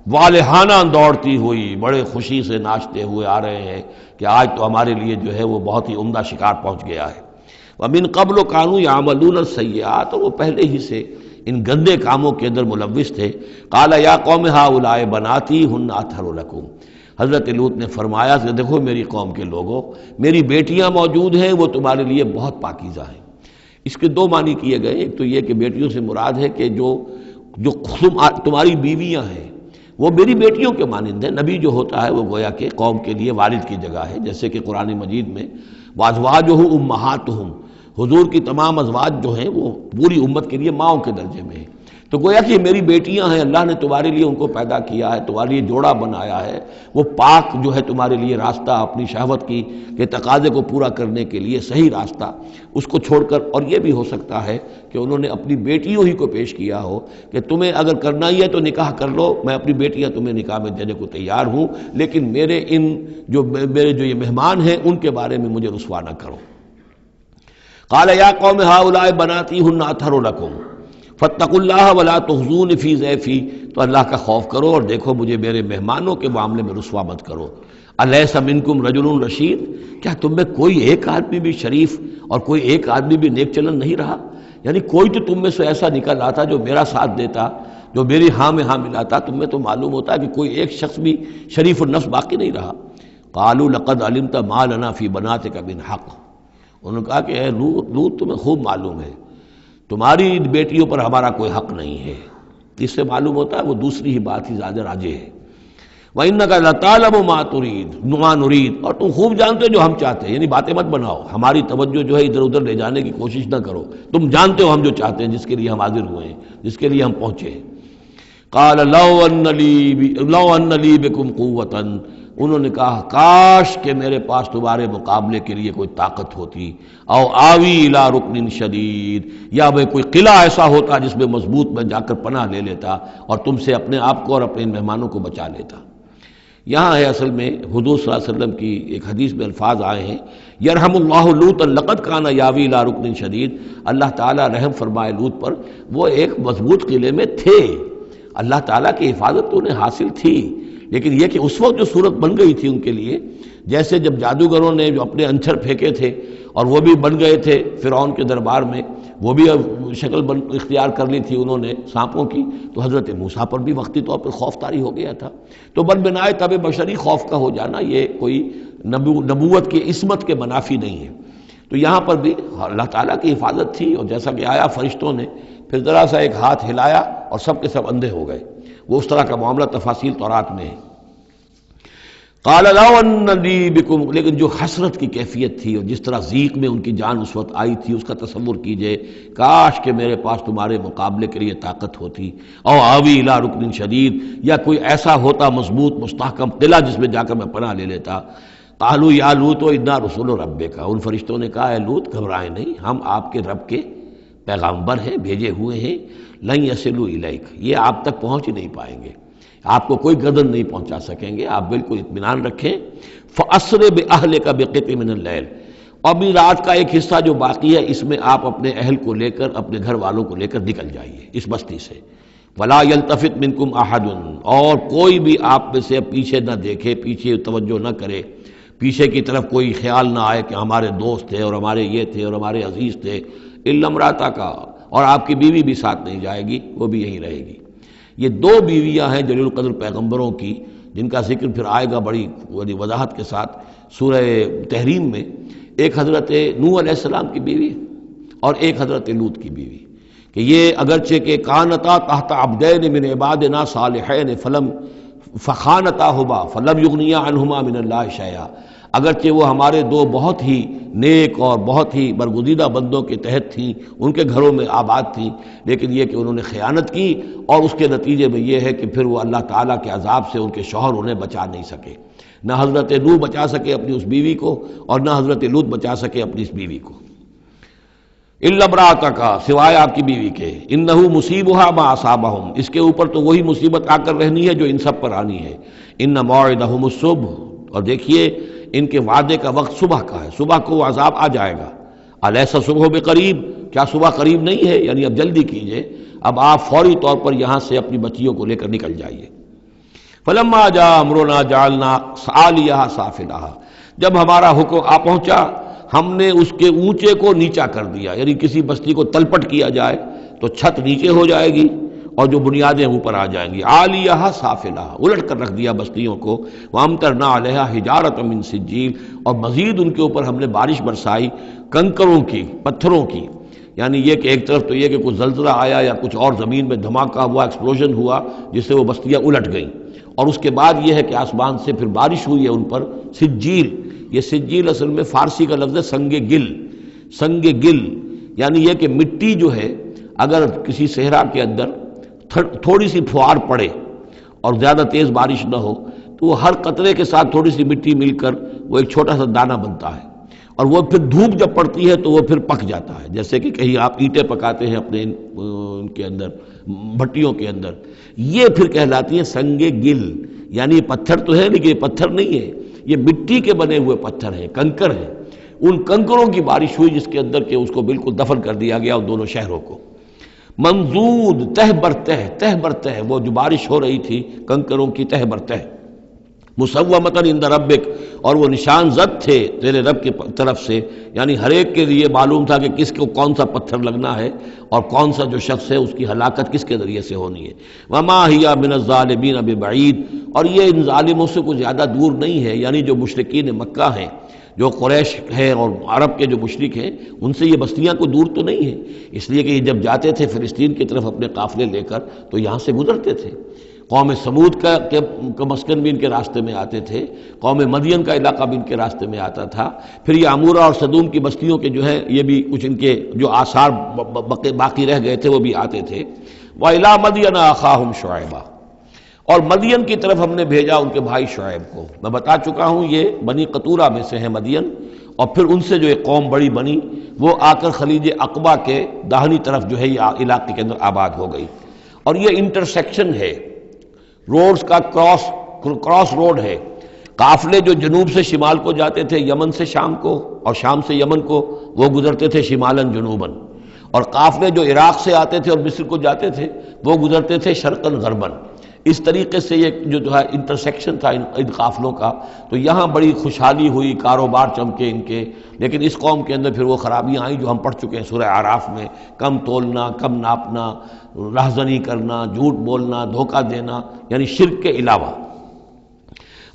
والہانہ دوڑتی ہوئی، بڑے خوشی سے ناچتے ہوئے آ رہے ہیں کہ آج تو ہمارے لیے جو ہے وہ بہت ہی عمدہ شکار پہنچ گیا ہے۔ وَمِن قَبْلُ كَانُوا يَعْمَلُونَ السَّیِّئَاتِ، اور وہ پہلے ہی سے ان گندے کاموں کے اندر ملوث تھے۔ قَالَ يَا قَوْمِ هَؤُلَاءِ بَنَاتِي هُنَّ أَطْهَرُ لَكُمْ، حضرت لوط نے فرمایا کہ دیکھو میری قوم کے لوگوں، میری بیٹیاں موجود ہیں، وہ تمہارے لیے بہت پاکیزہ ہیں۔ اس کے 2 معنی کیے گئے، ایک تو یہ کہ بیٹیوں سے مراد ہے کہ جو تمہاری بیویاں ہیں وہ میری بیٹیوں کے مانند ہیں۔ نبی جو ہوتا ہے وہ گویا کہ قوم کے لیے والد کی جگہ ہے، جیسے کہ قرآن مجید میں وَأَزْوَاجُهُ أُمَّهَاتُهُمْ، حضور کی تمام ازواج جو ہیں وہ پوری امت کے لیے ماؤں کے درجے میں ہیں، تو گویا کہ یہ میری بیٹیاں ہیں، اللہ نے تمہارے لیے ان کو پیدا کیا ہے، تمہارے لیے جوڑا بنایا ہے، وہ پاک جو ہے تمہارے لیے راستہ اپنی شہوت کی کے تقاضے کو پورا کرنے کے لیے صحیح راستہ اس کو چھوڑ کر، اور یہ بھی ہو سکتا ہے کہ انہوں نے اپنی بیٹیوں ہی کو پیش کیا ہو کہ تمہیں اگر کرنا ہی ہے تو نکاح کر لو، میں اپنی بیٹیاں تمہیں نکاح میں دینے کو تیار ہوں، لیکن میرے جو یہ مہمان ہیں ان کے بارے میں مجھے رسوا نہ کرو۔ قال یا قوم ہؤلاء بناتی ہن اطہر لکم فاتقوا اللہ ولا تخزون فی ضیفی، تو اللہ کا خوف کرو اور دیکھو مجھے میرے مہمانوں کے معاملے میں رسوا مت کرو۔ الیس منکم رجل رشید، کیا تم میں کوئی ایک آدمی بھی شریف اور کوئی ایک آدمی بھی نیک چلن نہیں رہا؟ یعنی کوئی تو تم میں سے ایسا نکل آتا جو میرا ساتھ دیتا، جو میری ہاں میں ہاں ملاتا۔ تم میں تو معلوم ہوتا ہے کہ کوئی ایک شخص بھی شریف النفس باقی نہیں رہا۔ قالوا لقد علمت ما لنا فی بناتک من حق، انہوں نے کہا کہ اے لوط تمہیں خوب معلوم ہے تمہاری بیٹیوں پر ہمارا کوئی حق نہیں ہے۔ اس سے معلوم ہوتا ہے وہ دوسری ہی بات ہی زیادہ راجح ہے۔ وَإِنَّكَ لَتَعْلَمُ مَا تُرِيدُ مَا نُرِيدُ، اور تم خوب جانتے ہو جو ہم چاہتے ہیں، یعنی باتیں مت بناؤ، ہماری توجہ جو ہے ادھر ادھر لے جانے کی کوشش نہ کرو، تم جانتے ہو ہم جو چاہتے ہیں، جس کے لیے ہم حاضر ہوئے ہیں، جس کے لیے ہم پہنچے ہیں۔ قَالَ لَوْ أَنَّ لِي بِكُمْ قُوَّةً، انہوں نے کہا کاش کہ میرے پاس تمہارے مقابلے کے لیے کوئی طاقت ہوتی، او آوی الی رکن شدید، یا میں کوئی قلعہ ایسا ہوتا جس میں مضبوط میں جا کر پناہ لے لیتا اور تم سے اپنے آپ کو اور اپنے مہمانوں کو بچا لیتا۔ یہاں ہے اصل میں حضور صلی اللہ علیہ وسلم کی ایک حدیث میں الفاظ آئے ہیں، یرحم اللہ لوطا لقد کان یاوی الی رکن شدید، اللہ تعالیٰ رحم فرمائے لوط پر، وہ ایک مضبوط قلعے میں تھے، اللہ تعالیٰ کی حفاظت تو انہیں حاصل تھی، لیکن یہ کہ اس وقت جو صورت بن گئی تھی ان کے لیے، جیسے جب جادوگروں نے جو اپنے انچھر پھینکے تھے اور وہ بھی بن گئے تھے فرعون کے دربار میں، وہ بھی شکل اختیار کر لی تھی انہوں نے سانپوں کی، تو حضرت موسیٰ پر بھی وقتی طور پر خوف طاری ہو گیا تھا۔ تو بن بنائے طب بشری خوف کا ہو جانا یہ کوئی نبوت کی عصمت کے منافی نہیں ہے۔ تو یہاں پر بھی اللہ تعالیٰ کی حفاظت تھی، اور جیسا کہ آیا فرشتوں نے پھر ذرا سا ایک ہاتھ ہلایا اور سب کے سب اندھے ہو گئے، وہ اس طرح کا معاملہ تفاصیل تورات میں ہے۔ قال لو ان لی بکم، لیکن جو حسرت کی کیفیت تھی اور جس طرح ضیق میں ان کی جان اس وقت آئی تھی، اس کا تصور کیجئے، کاش کہ میرے پاس تمہارے مقابلے کے لیے طاقت ہوتی، او آوی الی رکن شدید، یا کوئی ایسا ہوتا مضبوط مستحکم قلعہ جس میں جا کر میں پناہ لے لیتا۔ قالوا یا لوط انا رسول ربک، ان فرشتوں نے کہا اے لوط گھبرائیں نہیں، ہم آپ کے رب کے پیغامبر ہیں، بھیجے ہوئے ہیں، لن یصلوا الیک، یہ آپ تک پہنچ ہی نہیں پائیں گے، آپ کو کوئی گردن نہیں پہنچا سکیں گے، آپ بالکل اطمینان رکھیں۔ فَأَسْرِ بِأَهْلِكَ بِقِطْعٍ مِنَ اللَّيْلِ، اور بھی رات کا ایک حصہ جو باقی ہے اس میں آپ اپنے اہل کو لے کر، اپنے گھر والوں کو لے کر نکل جائیے اس بستی سے۔ وَلَا يَلْتَفِتْ مِنْكُمْ أَحَدٌ، اور کوئی بھی آپ میں سے پیچھے نہ دیکھے، پیچھے توجہ نہ کرے، پیچھے کی طرف کوئی خیال نہ آئے کہ ہمارے دوست تھے اور ہمارے یہ تھے اور ہمارے عزیز تھے، إِلَّا امْرَأَتَكَ، اور آپ کی بیوی بھی ساتھ نہیں جائے گی، وہ بھی یہیں رہے گی۔ یہ دو بیویاں ہیں جلیل القدر پیغمبروں کی، جن کا ذکر پھر آئے گا بڑی وضاحت کے ساتھ سورہ تحریم میں۔ ایک حضرت نوح علیہ السلام کی بیوی اور ایک حضرت لوط کی بیوی، کہ یہ اگرچہ کہ کانتا تحت عبدین من عبادنا صالحین فخانتاہما فلم یغنیا عنہما من اللہ شیئا، اگرچہ وہ ہمارے دو بہت ہی نیک اور بہت ہی برگزیدہ بندوں کے تحت تھیں، ان کے گھروں میں آباد تھیں، لیکن یہ کہ انہوں نے خیانت کی، اور اس کے نتیجے میں یہ ہے کہ پھر وہ اللہ تعالیٰ کے عذاب سے ان کے شوہر انہیں بچا نہیں سکے، نہ حضرت نوح بچا سکے اپنی اس بیوی کو اور نہ حضرت لوط بچا سکے اپنی اس بیوی کو۔ الا امرأتک، سوائے آپ کی بیوی کے، انہ مصیبھا ما اصابہم، اس کے اوپر تو وہی مصیبت آ کر رہنی ہے جو ان سب پر آنی ہے۔ ان موعدہم الصبح، اور دیکھیے ان کے وعدے کا وقت صبح کا ہے، صبح کو وہ عذاب آ جائے گا۔ الیس صبح بقریب، کیا صبح قریب نہیں ہے؟ یعنی اب جلدی کیجئے، اب آپ فوری طور پر یہاں سے اپنی بچیوں کو لے کر نکل جائیے۔ فلما جاء امرنا جعلنا عالیہا سافلہا، جب ہمارا حکم آ پہنچا ہم نے اس کے اونچے کو نیچا کر دیا، یعنی کسی بستی کو تلپٹ کیا جائے تو چھت نیچے ہو جائے گی اور جو بنیادیں اوپر آ جائیں گی، عالیہا سافلہا، الٹ کر رکھ دیا بستیوں کو، وامطرنا علیہا حجارۃ من سجیل، اور مزید ان کے اوپر ہم نے بارش برسائی کنکروں کی، پتھروں کی، یعنی یہ کہ ایک طرف تو یہ کہ کچھ زلزلہ آیا یا کچھ اور زمین میں دھماکہ ہوا، ایکسپلوژن ہوا جس سے وہ بستیاں الٹ گئیں، اور اس کے بعد یہ ہے کہ آسمان سے پھر بارش ہوئی ہے ان پر سجیل۔ یہ سجیل اصل میں فارسی کا لفظ ہے سنگ گل، سنگ گل یعنی یہ کہ مٹی جو ہے اگر کسی صحرا کے اندر تھوڑی سی پھوار پڑے اور زیادہ تیز بارش نہ ہو تو وہ ہر قطرے کے ساتھ تھوڑی سی مٹی مل کر وہ ایک چھوٹا سا دانہ بنتا ہے، اور وہ پھر دھوپ جب پڑتی ہے تو وہ پھر پک جاتا ہے، جیسے کہ کہیں آپ اینٹیں پکاتے ہیں اپنے ان کے اندر بھٹیوں کے اندر، یہ پھر کہلاتی ہے سنگ گل، یعنی یہ پتھر تو ہے لیکن یہ پتھر نہیں ہے، یہ مٹی کے بنے ہوئے پتھر ہیں، کنکر ہیں، ان کنکروں کی بارش ہوئی جس کے اندر کہ اس کو بالکل دفن کر دیا گیا ان دونوں شہروں کو۔ منضود تہ بر تہ وہ جو بارش ہو رہی تھی کنکروں کی تہ بر تہ، مسومۃ عند ربک، اور وہ نشان زد تھے تیرے رب کی طرف سے، یعنی ہر ایک کے لیے معلوم تھا کہ کس کو کون سا پتھر لگنا ہے اور کون سا جو شخص ہے اس کی ہلاکت کس کے ذریعے سے ہونی ہے۔ وما ہی من الظالمین ببعید، اور یہ ان ظالموں سے کوئی زیادہ دور نہیں ہے، یعنی جو مشرکین مکہ ہیں، جو قریش ہیں اور عرب کے جو مشرک ہیں، ان سے یہ بستیاں کوئی دور تو نہیں ہیں، اس لیے کہ یہ جب جاتے تھے فلسطین کی طرف اپنے قافلے لے کر تو یہاں سے گزرتے تھے۔ قوم سمود کا مسکن بھی ان کے راستے میں آتے تھے، قوم مدین کا علاقہ بھی ان کے راستے میں آتا تھا، پھر یہ عمورہ اور صدوم کی بستیوں کے جو ہے یہ بھی کچھ ان کے جو آثار باقی رہ گئے تھے وہ بھی آتے تھے۔ وَإِلَىٰ مَدْيَنَ أَخَاهُمْ شُعَيْبًا، اور مدین کی طرف ہم نے بھیجا ان کے بھائی شعیب کو۔ میں بتا چکا ہوں یہ بنی قطورہ میں سے ہیں مدین، اور پھر ان سے جو ایک قوم بڑی بنی وہ آ کر خلیج عقبہ کے داہنی طرف جو ہے یہ علاقے کے اندر آباد ہو گئی، اور یہ انٹرسیکشن ہے، روڈز کا کراس روڈ ہے۔ قافلے جو جنوب سے شمال کو جاتے تھے یمن سے شام کو، اور شام سے یمن کو، وہ گزرتے تھے شمالاً جنوباً، اور قافلے جو عراق سے آتے تھے اور مصر کو جاتے تھے وہ گزرتے تھے شرقاً غرباً۔ اس طریقے سے یہ جو ہے انٹرسیکشن تھا ان قافلوں کا، تو یہاں بڑی خوشحالی ہوئی، کاروبار چمکے ان کے، لیکن اس قوم کے اندر پھر وہ خرابیاں آئیں جو ہم پڑھ چکے ہیں سورہ اعراف میں، کم تولنا، کم ناپنا، رہزنی کرنا، جھوٹ بولنا، دھوکہ دینا، یعنی شرک کے علاوہ۔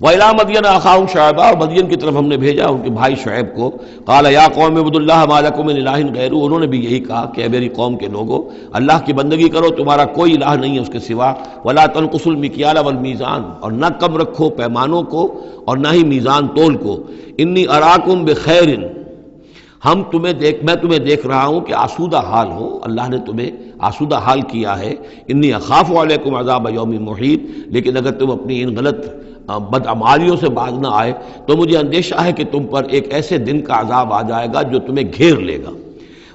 وَإِلَىٰ مَدْيَنَ أَخَاهُمْ شُعَيْبًا، اور مدین کی طرف ہم نے بھیجا ان کے بھائی شعیب کو۔ قَالَ يَا قَوْمِ اعْبُدُوا اللَّهَ مَا لَكُم مِّنْ إِلَٰهٍ غَيْرُهُ، انہوں نے بھی یہی کہا کہ اے میری قوم کے لوگو، اللہ کی بندگی کرو، تمہارا کوئی الہ نہیں ہے اس کے سوا۔ وَلَا تَنقُصُوا الْمِكْيَالَ وَالْمِيزَانَ، اور نہ کم رکھو پیمانوں کو اور نہ ہی میزان تول کو۔ إِنِّي أَرَاكُمْ بِخَيْرٍ، میں تمہیں دیکھ رہا ہوں کہ آسودہ حال ہو، اللہ نے تمہیں آسودہ حال کیا ہے۔ انی اخاف علیکم عذاب یوم محیط، لیکن اگر تم اپنی ان غلط بدعمالیوں سے باز نہ آئے تو مجھے اندیشہ ہے کہ تم پر ایک ایسے دن کا عذاب آ جائے گا جو تمہیں گھیر لے گا۔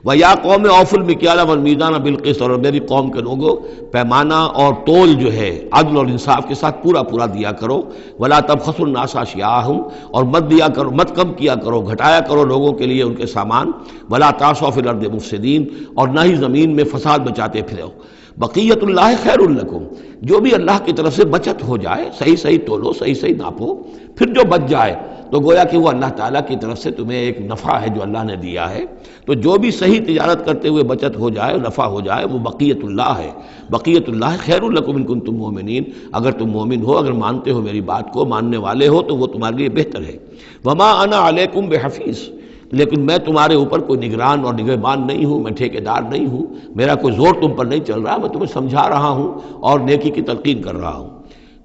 وَيَا قَوْمِ أَوْفُوا الْمِكْيَالَ وَالْمِيزَانَ بِالْقِسْطِ، اور میری قوم کے لوگوں پیمانہ اور تول جو ہے عدل اور انصاف کے ساتھ پورا دیا کرو۔ وَلَا تَبْخَسُوا النَّاسَ أَشْيَاءَهُمْ، اور مت کم کیا کرو، گھٹایا کرو لوگوں کے لیے ان کے سامان۔ وَلَا تَعْثَوْا فِي الْأَرْضِ مُفْسِدِينَ، اور نہ ہی زمین میں فساد بچاتے پھرو۔ بقیت اللہ خیر لکم، جو بھی اللہ کی طرف سے بچت ہو جائے، صحیح تولو، صحیح ناپو، پھر جو بچ جائے تو گویا کہ وہ اللہ تعالیٰ کی طرف سے تمہیں ایک نفع ہے جو اللہ نے دیا ہے، تو جو بھی صحیح تجارت کرتے ہوئے بچت ہو جائے، نفع ہو جائے، وہ بقیت اللہ ہے۔ بقیت اللہ خیر لکم ان کنتم مؤمنین، اگر تم مومن ہو، اگر مانتے ہو میری بات کو، ماننے والے ہو تو وہ تمہارے لیے بہتر ہے۔ وما انا علیکم بحفیظ، لیکن میں تمہارے اوپر کوئی نگران اور نگہبان نہیں ہوں، میں ٹھیکیدار نہیں ہوں، میرا کوئی زور تم پر نہیں چل رہا، میں تمہیں سمجھا رہا ہوں اور نیکی کی تلقین کر رہا ہوں۔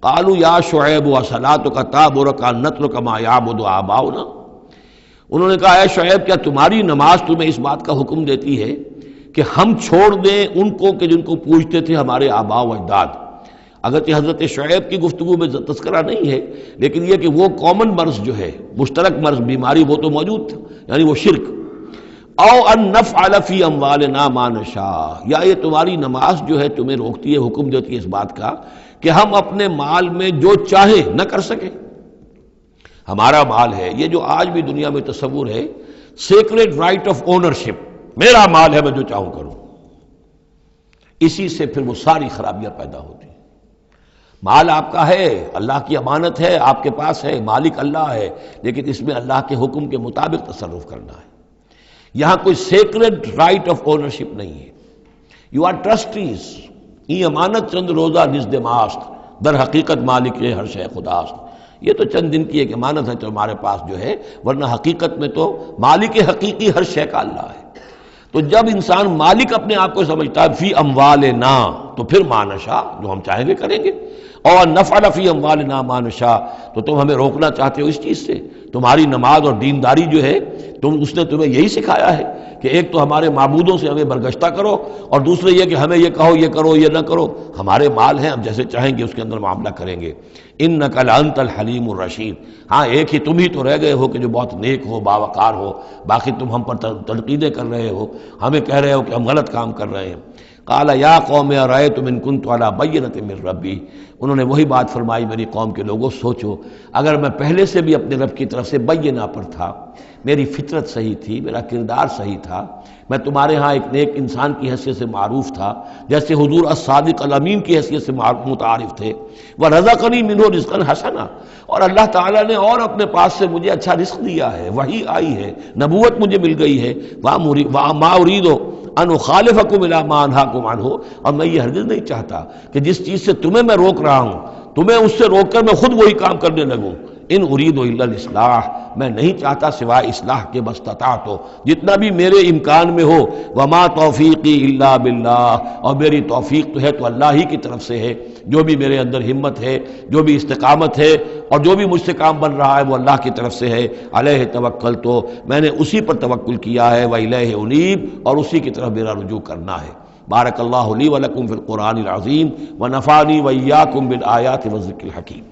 قالوا یا شعیب وصلاتک تأمرک ان نترک ما یعبد آباؤنا، انہوں نے کہا اے شعیب، کیا تمہاری نماز تمہیں اس بات کا حکم دیتی ہے کہ ہم چھوڑ دیں ان کو کہ جن کو پوجتے تھے ہمارے آباء و اجداد؟ اگرچہ حضرت شعیب کی گفتگو میں تذکرہ نہیں ہے، لیکن یہ کہ وہ کامن مرض جو ہے، مشترک مرض، بیماری، وہ تو موجود تھا، یعنی وہ شرک۔ او ان نفعل فی اموالنا ما نشاء، یا یہ تمہاری نماز جو ہے تمہیں روکتی ہے، حکم دیتی ہے اس بات کا کہ ہم اپنے مال میں جو چاہے نہ کر سکیں۔ ہمارا مال ہے، یہ جو آج بھی دنیا میں تصور ہے، سیکریڈ رائٹ آف اونرشپ، میرا مال ہے میں جو چاہوں کروں، اسی سے پھر وہ ساری خرابیاں پیدا ہوتی ہیں۔ مال آپ کا ہے، اللہ کی امانت ہے، آپ کے پاس ہے، مالک اللہ ہے، لیکن اس میں اللہ کے حکم کے مطابق تصرف کرنا ہے۔ یہاں کوئی سیکریڈ رائٹ آف اونرشپ نہیں ہے۔ یو آر ٹرسٹیز، یہ امانت چند روزہ نزد ماست، در حقیقت مالک ہر شے خداست۔ یہ تو چند دن کی ایک امانت ہے جو ہمارے پاس جو ہے، ورنہ حقیقت میں تو مالک حقیقی ہر شے کا اللہ ہے۔ تو جب انسان مالک اپنے آپ کو سمجھتا ہے فی اموالنا، تو پھر ما نشاء، جو ہم چاہیں گے کریں گے۔ اور نفعل فی اموالنا ما نشاء، تو تم ہمیں روکنا چاہتے ہو اس چیز سے۔ تمہاری نماز اور دینداری جو ہے، اس نے تمہیں یہی سکھایا ہے کہ ایک تو ہمارے معبودوں سے ہمیں برگشتہ کرو، اور دوسرے یہ کہ ہمیں یہ کہو، یہ کرو، یہ نہ کرو۔ ہمارے مال ہیں، ہم جیسے چاہیں گے اس کے اندر معاملہ کریں گے۔ انک لانت الحلیم الرشید، ہاں ایک ہی تم ہی تو رہ گئے ہو کہ جو بہت نیک ہو، باوقار ہو، باقی تم ہم پر تنقیدیں کر رہے ہو، ہمیں کہہ رہے ہو کہ ہم غلط کام کر رہے ہیں۔ قال یا قوم ارأیتم ان کنت علی بینۃ من ربی، انہوں نے وہی بات فرمائی میری قوم کے لوگوں، سوچو اگر میں پہلے سے بھی اپنے رب کی طرف سے بینہ پر تھا، میری فطرت صحیح تھی، میرا کردار صحیح تھا، میں تمہارے ہاں ایک نیک انسان کی حیثیت سے معروف تھا، جیسے حضور الصادق الامین کی حیثیت سے متعارف تھے، وَرَزَقَنِي مِنْهُ رِزْقًا حَسَنًا، اور اللہ تعالیٰ نے اور اپنے پاس سے مجھے اچھا رزق دیا ہے، وحی آئی ہے، نبوت مجھے مل گئی ہے، وَمَا أُرِيدُ أَنْ أُخَالِفَكُمْ إِلَىٰ مَا أَنْهَاكُمْ عَنْهُ، اور میں یہ ہرگز نہیں چاہتا کہ جس چیز سے تمہیں میں روک رہا ہوں، تمہیں اس سے روک کر میں خود وہی کام کرنے لگوں۔ ان اريد الا الاصلاح، میں نہیں چاہتا سوائے اصلاح کے، مستطاعت ہو، جتنا بھی میرے امکان میں ہو، وما توفیقی الا باللہ، اور میری توفیق تو ہے تو اللہ ہی کی طرف سے ہے، جو بھی میرے اندر ہمت ہے، جو بھی استقامت ہے، اور جو بھی مجھ سے کام بن رہا ہے وہ اللہ کی طرف سے ہے۔ علیہ توکلت، تو میں نے اسی پر توکل کیا ہے، وإلیہ انیب، اور اسی کی طرف میرا رجوع کرنا ہے۔ بارک اللہ لی ولکم فی القرآن العظیم ونفعنی وإیاکم بالآیات والذکر الحکیم۔